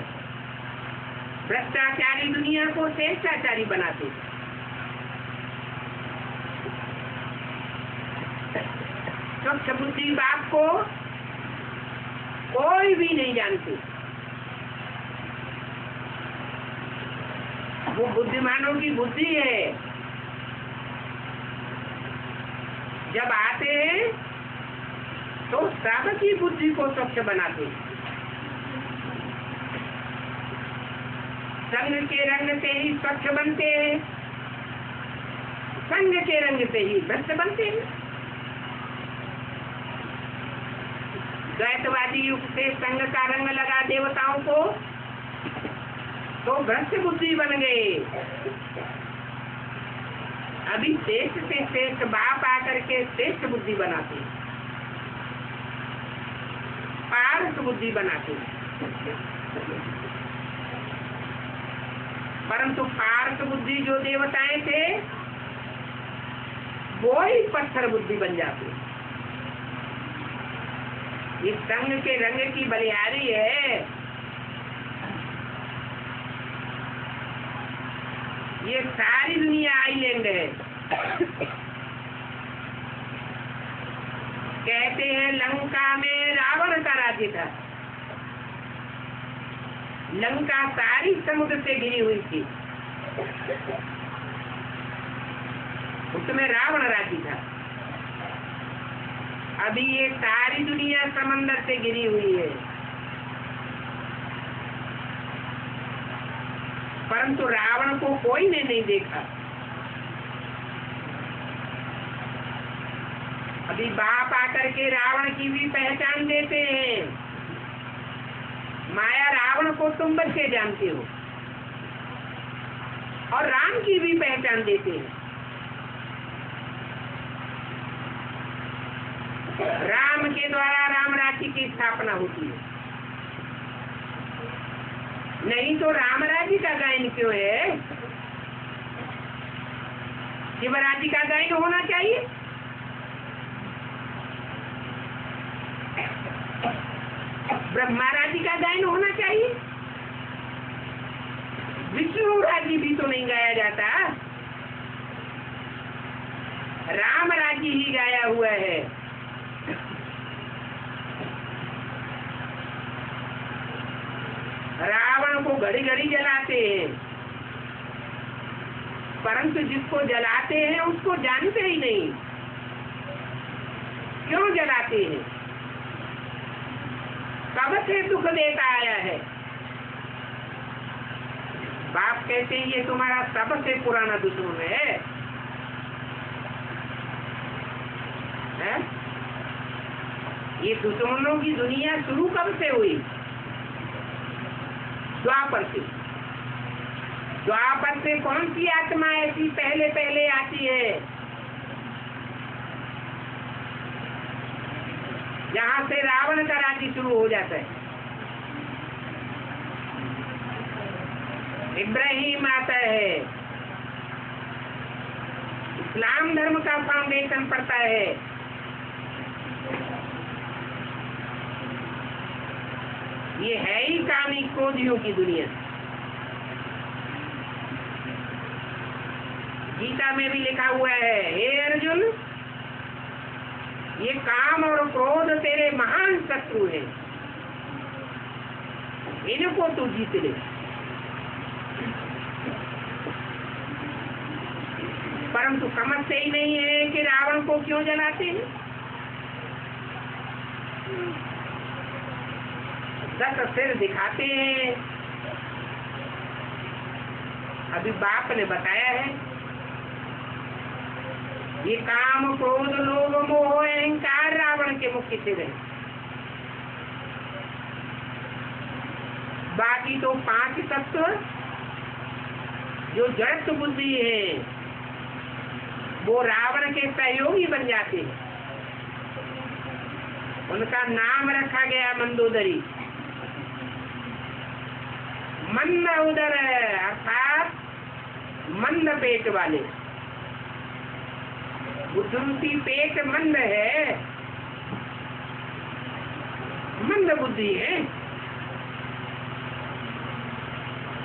भ्रष्टाचारी दुनिया को श्रेष्ठाचारी बनाते। स्वच्छ बुद्धि बाप को कोई भी नहीं जानते। वो बुद्धिमानों की बुद्धि है। जब आते हैं तो सबकी बुद्धि को स्वच्छ बनाते। संग के रंग से ही स्वच्छ बनते हैं, संग के रंग से ही भ्रष्ट बनते हैं। द्वैतवादी युग से संग का रंग लगा देवताओं को तो भ्रष्ट बुद्धि बन गए। अभी श्रेष्ठ से श्रेष्ठ बाप आकर के श्रेष्ठ बुद्धि बनाते, पारस बुद्धि बनाते। परंतु पारस बुद्धि जो देवताएं थे वो ही पत्थर बुद्धि बन जाते। इस संग के रंग की बलिहारी है। ये सारी दुनिया आइलैंड है। कहते हैं लंका में रावण का राज्य था। लंका सारी समुद्र से घिरी हुई थी, उसमें रावण राज्य था। अभी ये सारी दुनिया समंदर से घिरी हुई है, परंतु रावण को कोई ने नहीं देखा। अभी बाप आकर के रावण की भी पहचान देते हैं। माया रावण को तुम बच्चे जानते हो, और राम की भी पहचान देते हैं। राम के द्वारा राम राज्य की स्थापना होती है। नहीं तो राम राज्य का गायन क्यों है? शिव राज्य का गायन होना चाहिए। ब्रह्मा राज्य का गायन होना चाहिए। विष्णु राज्य भी तो नहीं गाया जाता, राम राज्य ही गाया हुआ है। रावण को घड़ी घड़ी जलाते हैं, परंतु जिसको जलाते हैं उसको जानते ही नहीं। क्यों जलाते हैं? कब से दुख देता आया है। बाप कहते हैं ये तुम्हारा सबसे पुराना दुश्मन है। ये दुश्मनों की दुनिया शुरू कब से हुई? द्वापर से। द्वापर से कौन सी आत्मा ऐसी पहले पहले आती है जहां से रावण का राज्य शुरू हो जाता है? इब्राहिम आता है, इस्लाम धर्म का फाउंडेशन पड़ता है। ये है ही कामी क्रोधियों की दुनिया। गीता में भी लिखा हुआ है, हे अर्जुन, ये काम और क्रोध तेरे महान शत्रु हैं, इनको तू जीत ले। परंतु समझते ही नहीं है कि रावण को क्यों जलाते हैं। 10 सिर दिखाते हैं। अभी बाप ने बताया है, ये काम क्रोध लोभ मोह अहंकार रावण के मुख्य सिर है। बाकी तो 5 तत्व जो जड़त्व बुद्धि है वो रावण के सहयोगी बन जाते हैं। उनका नाम रखा गया मंदोदरी। मंद उदर अर्थात मंद पेट वाले। बुद्धि पेट मंद है, मंद बुद्धि है,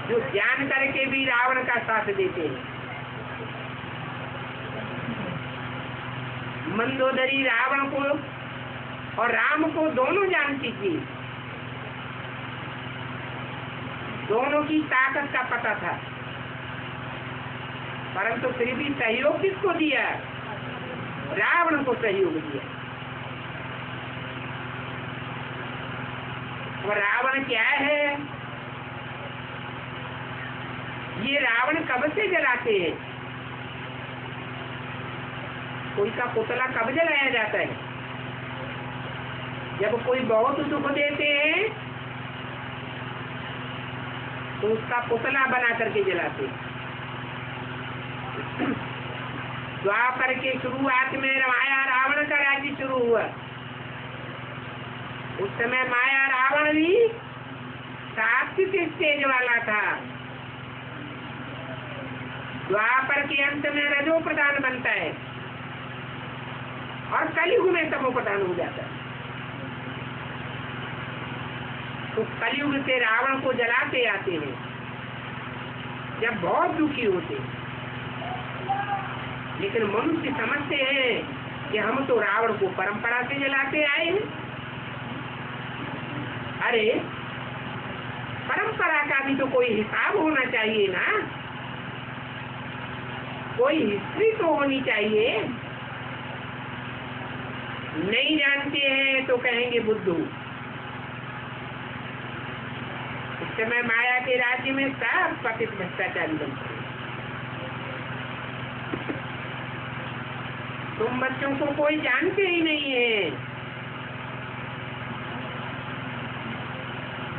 जो जान करके भी रावण का साथ देते हैं। मंदोदरी रावण को और राम को दोनों जानती थी, दोनों की ताकत का पता था, परंतु फिर भी सहयोग किसको दिया? रावण को सहयोग दिया। और रावण क्या है? ये रावण कब से जलाते हैं? कोई का पुतला कब जलाया जाता है? जब कोई बहुत दुख देते हैं तो उसका पुतला बना करके जलाते हैं। द्वापर के शुरुआत में माया रावण का राज्य शुरू हुआ। उस समय माया रावण भी सात्विक स्टेज वाला था। द्वापर के अंत में रजो प्रधान बनता है और कलयुग में तमो प्रधान हो जाता है। तो कलयुग से रावण को जलाते आते हैं जब बहुत दुखी होते हैं। लेकिन मनुष्य समझते हैं कि हम तो रावण को परंपरा से जलाते आए हैं। अरे परंपरा का भी तो कोई हिसाब होना चाहिए ना, कोई हिस्ट्री तो होनी चाहिए। नहीं जानते हैं तो कहेंगे बुद्धू। इस समय माया के राज्य में सब पतित भ्रष्टाचारी बनते हैं। तुम बच्चों को कोई जानते ही नहीं है।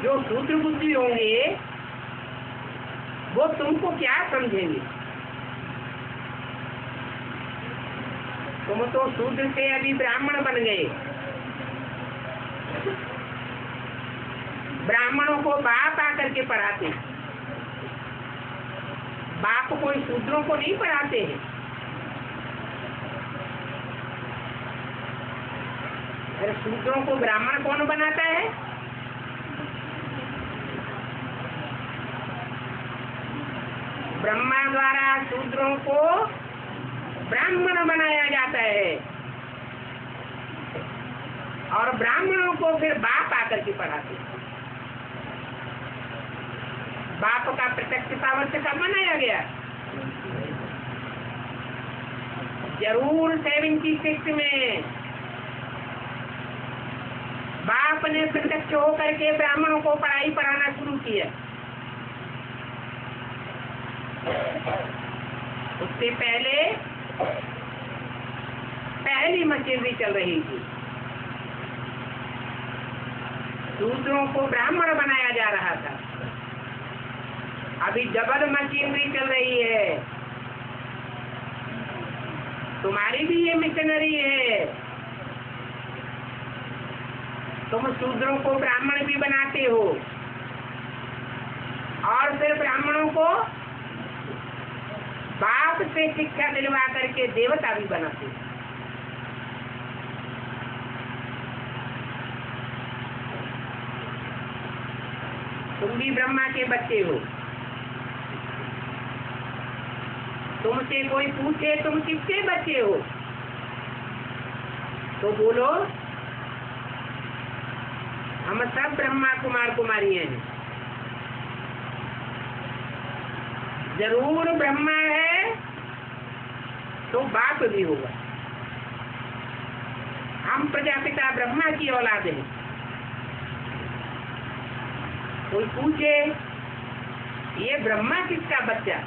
जो शूद्र बुद्धि होंगे वो तुमको क्या समझेंगे? तुम तो शूद्र से अभी ब्राह्मण बन गए। ब्राह्मणों को बाप आकर के पढ़ाते, बाप कोई शूद्रों को नहीं पढ़ाते हैं। अरे शूद्रों को ब्राह्मण कौन बनाता है? ब्रह्मा द्वारा शूद्रों को ब्राह्मण बनाया जाता है और ब्राह्मणों को फिर बाप आकर के पढ़ाते हैं। बाप का प्रत्यक्ष सामर्थ्य कब बनाया गया? जरूर 76 में बाप ने प्रत्यक्ष होकर के ब्राह्मणों को पढ़ाई पढ़ाना शुरू किया। उससे पहले पहली मशीनरी चल रही थी, शूद्रों को ब्राह्मण बनाया जा रहा था। अभी डबल मशीनरी चल रही है। तुम्हारी भी ये मिशनरी है। तुम शूद्रों को ब्राह्मण भी बनाते हो और फिर ब्राह्मणों को बाप से शिक्षा दिलवा करके देवता भी बनाते हो। तुम भी ब्रह्मा के बच्चे हो। तुमसे कोई पूछे तुम किसके बच्चे हो, तो बोलो हम सब ब्रह्मा कुमार कुमारियां हैं। जरूर ब्रह्मा है तो बाप भी होगा। हम प्रजापिता ब्रह्मा की औलाद हैं। कोई पूछे ये ब्रह्मा किसका बच्चा,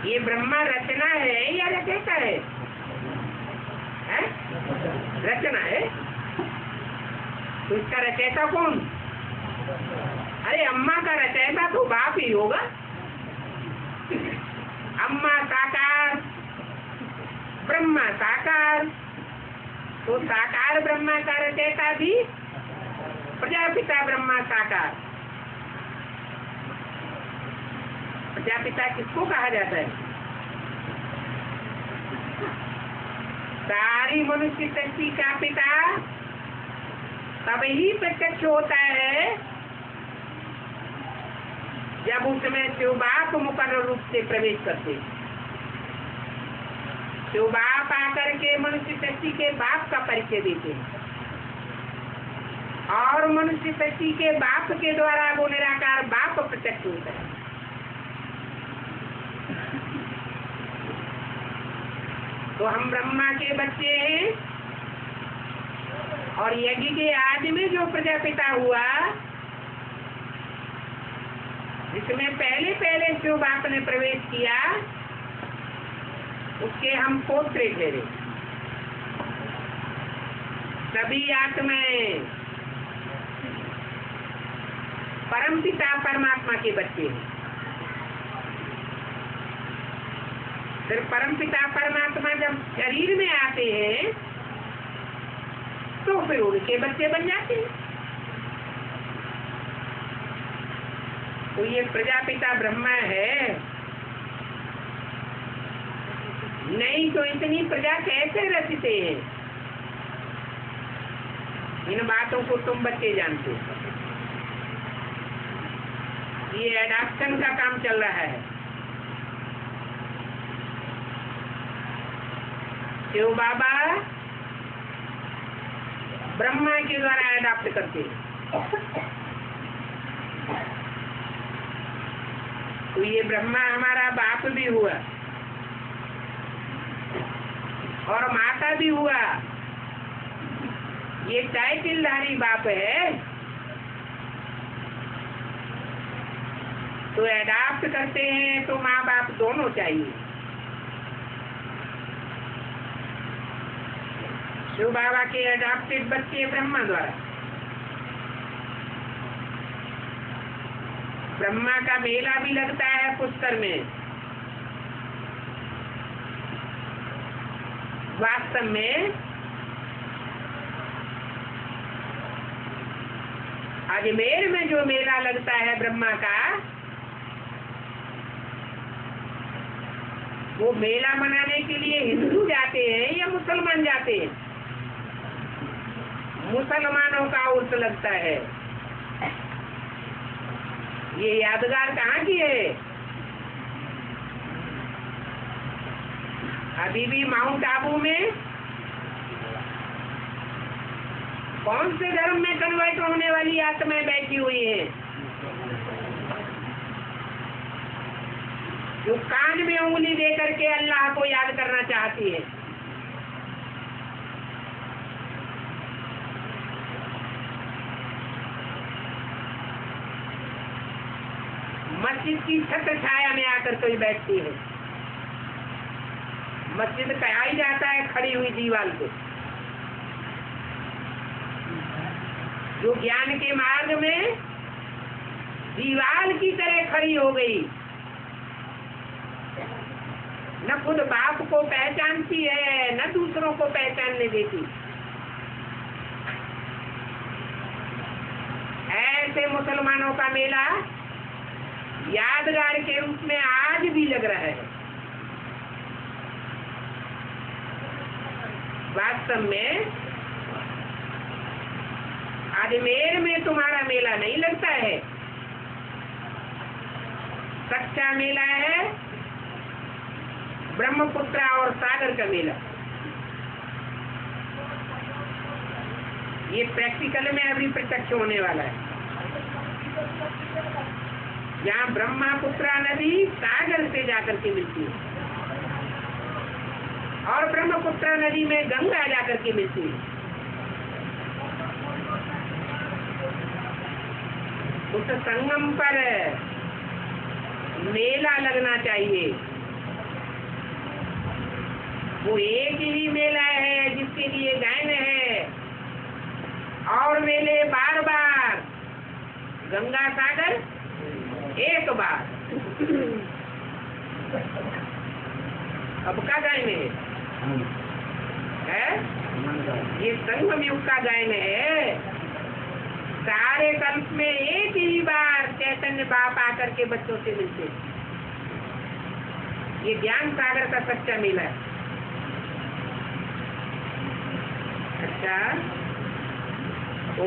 ये ब्रह्मा रचना है या रचयिता है? रचना है। तो इसका रचयिता कौन? अरे अम्मा का रचयिता तो बाप ही होगा। अम्मा साकार, ब्रह्मा साकार, तो साकार ब्रह्मा का रचयिता भी प्रजापिता ब्रह्मा साकार। प्रजापिता किसको कहा जाता है? सारी मनुष्य शक्ति का पिता तब ही प्रत्यक्ष होता है जब उसमें शिव बाप मुकर्रर रूप से प्रवेश करते। शिव बाप आकर के मनुष्य शक्ति के बाप का परिचय देते हैं और मनुष्य शक्ति के बाप के द्वारा वो निराकार बाप प्रत्यक्ष होता है। तो हम ब्रह्मा के बच्चे हैं और यज्ञ के आदि में जो प्रजापिता हुआ, जिसमें पहले पहले शिव बाप ने प्रवेश किया, उसके हम पोत्रे ठहरे। सभी आत्माएं परमपिता परमात्मा के बच्चे हैं। फिर परमपिता परमात्मा जब शरीर में आते हैं तो फिर उनके बच्चे बन जाते हैं। तो ये प्रजापिता ब्रह्मा है, नहीं तो इतनी प्रजा कैसे रचते हैं? इन बातों को तुम बच्चे जानते हो। ये एडाप्शन का काम चल रहा है। शिव बाबा ब्रह्मा के द्वारा एडाप्ट करते हैं। तो ये ब्रह्मा हमारा बाप भी हुआ और माता भी हुआ। ये टाइटलधारी बाप है। तो एडाप्ट करते हैं तो माँ बाप दोनों चाहिए। शिव बाबा के एडाप्टेड बच्चे ब्रह्मा द्वारा, ब्रह्मा का मेला भी लगता है पुष्कर में। वास्तव में अजमेर में जो मेला लगता है ब्रह्मा का, वो मेला मनाने के लिए हिंदू जाते हैं या मुसलमान जाते हैं? मुसलमानों का उर्स लगता है। ये यादगार कहाँ की है? अभी भी माउंट आबू में कौन से धर्म में कन्वर्ट होने वाली आत्माएं बैठी हुई हैं, जो कान में उंगली दे करके अल्लाह को याद करना चाहती है। मस्जिद की छत्र छाया में आकर कोई बैठती है। मस्जिद कहा ही जाता है खड़ी हुई दीवार को। जो ज्ञान के मार्ग में दीवार की तरह खड़ी हो गई, न खुद बाप को पहचानती है न दूसरों को पहचानने देती। ऐसे मुसलमानों का मेला यादगार के रूप में आज भी लग रहा है। वास्तव में अजमेर में तुम्हारा मेला नहीं लगता है। सच्चा मेला है ब्रह्मपुत्र और सागर का मेला। ये प्रैक्टिकल में अभी प्रत्यक्ष होने वाला है। यहाँ ब्रह्मपुत्रा नदी सागर से जाकर के मिलती है और ब्रह्मपुत्रा नदी में गंगा जाकर के मिलती है। उस संगम पर मेला लगना चाहिए। वो एक ही मेला है जिसके लिए गायन है, और मेले बार बार। गंगा सागर एक बार। अब का गायन है? ये संगम युग का गायन है। सारे कल्प में एक ही बार चैतन्य बाप आकर के बच्चों से मिलते। ये ज्ञान सागर का सच्चा मेला है। अच्छा, ओ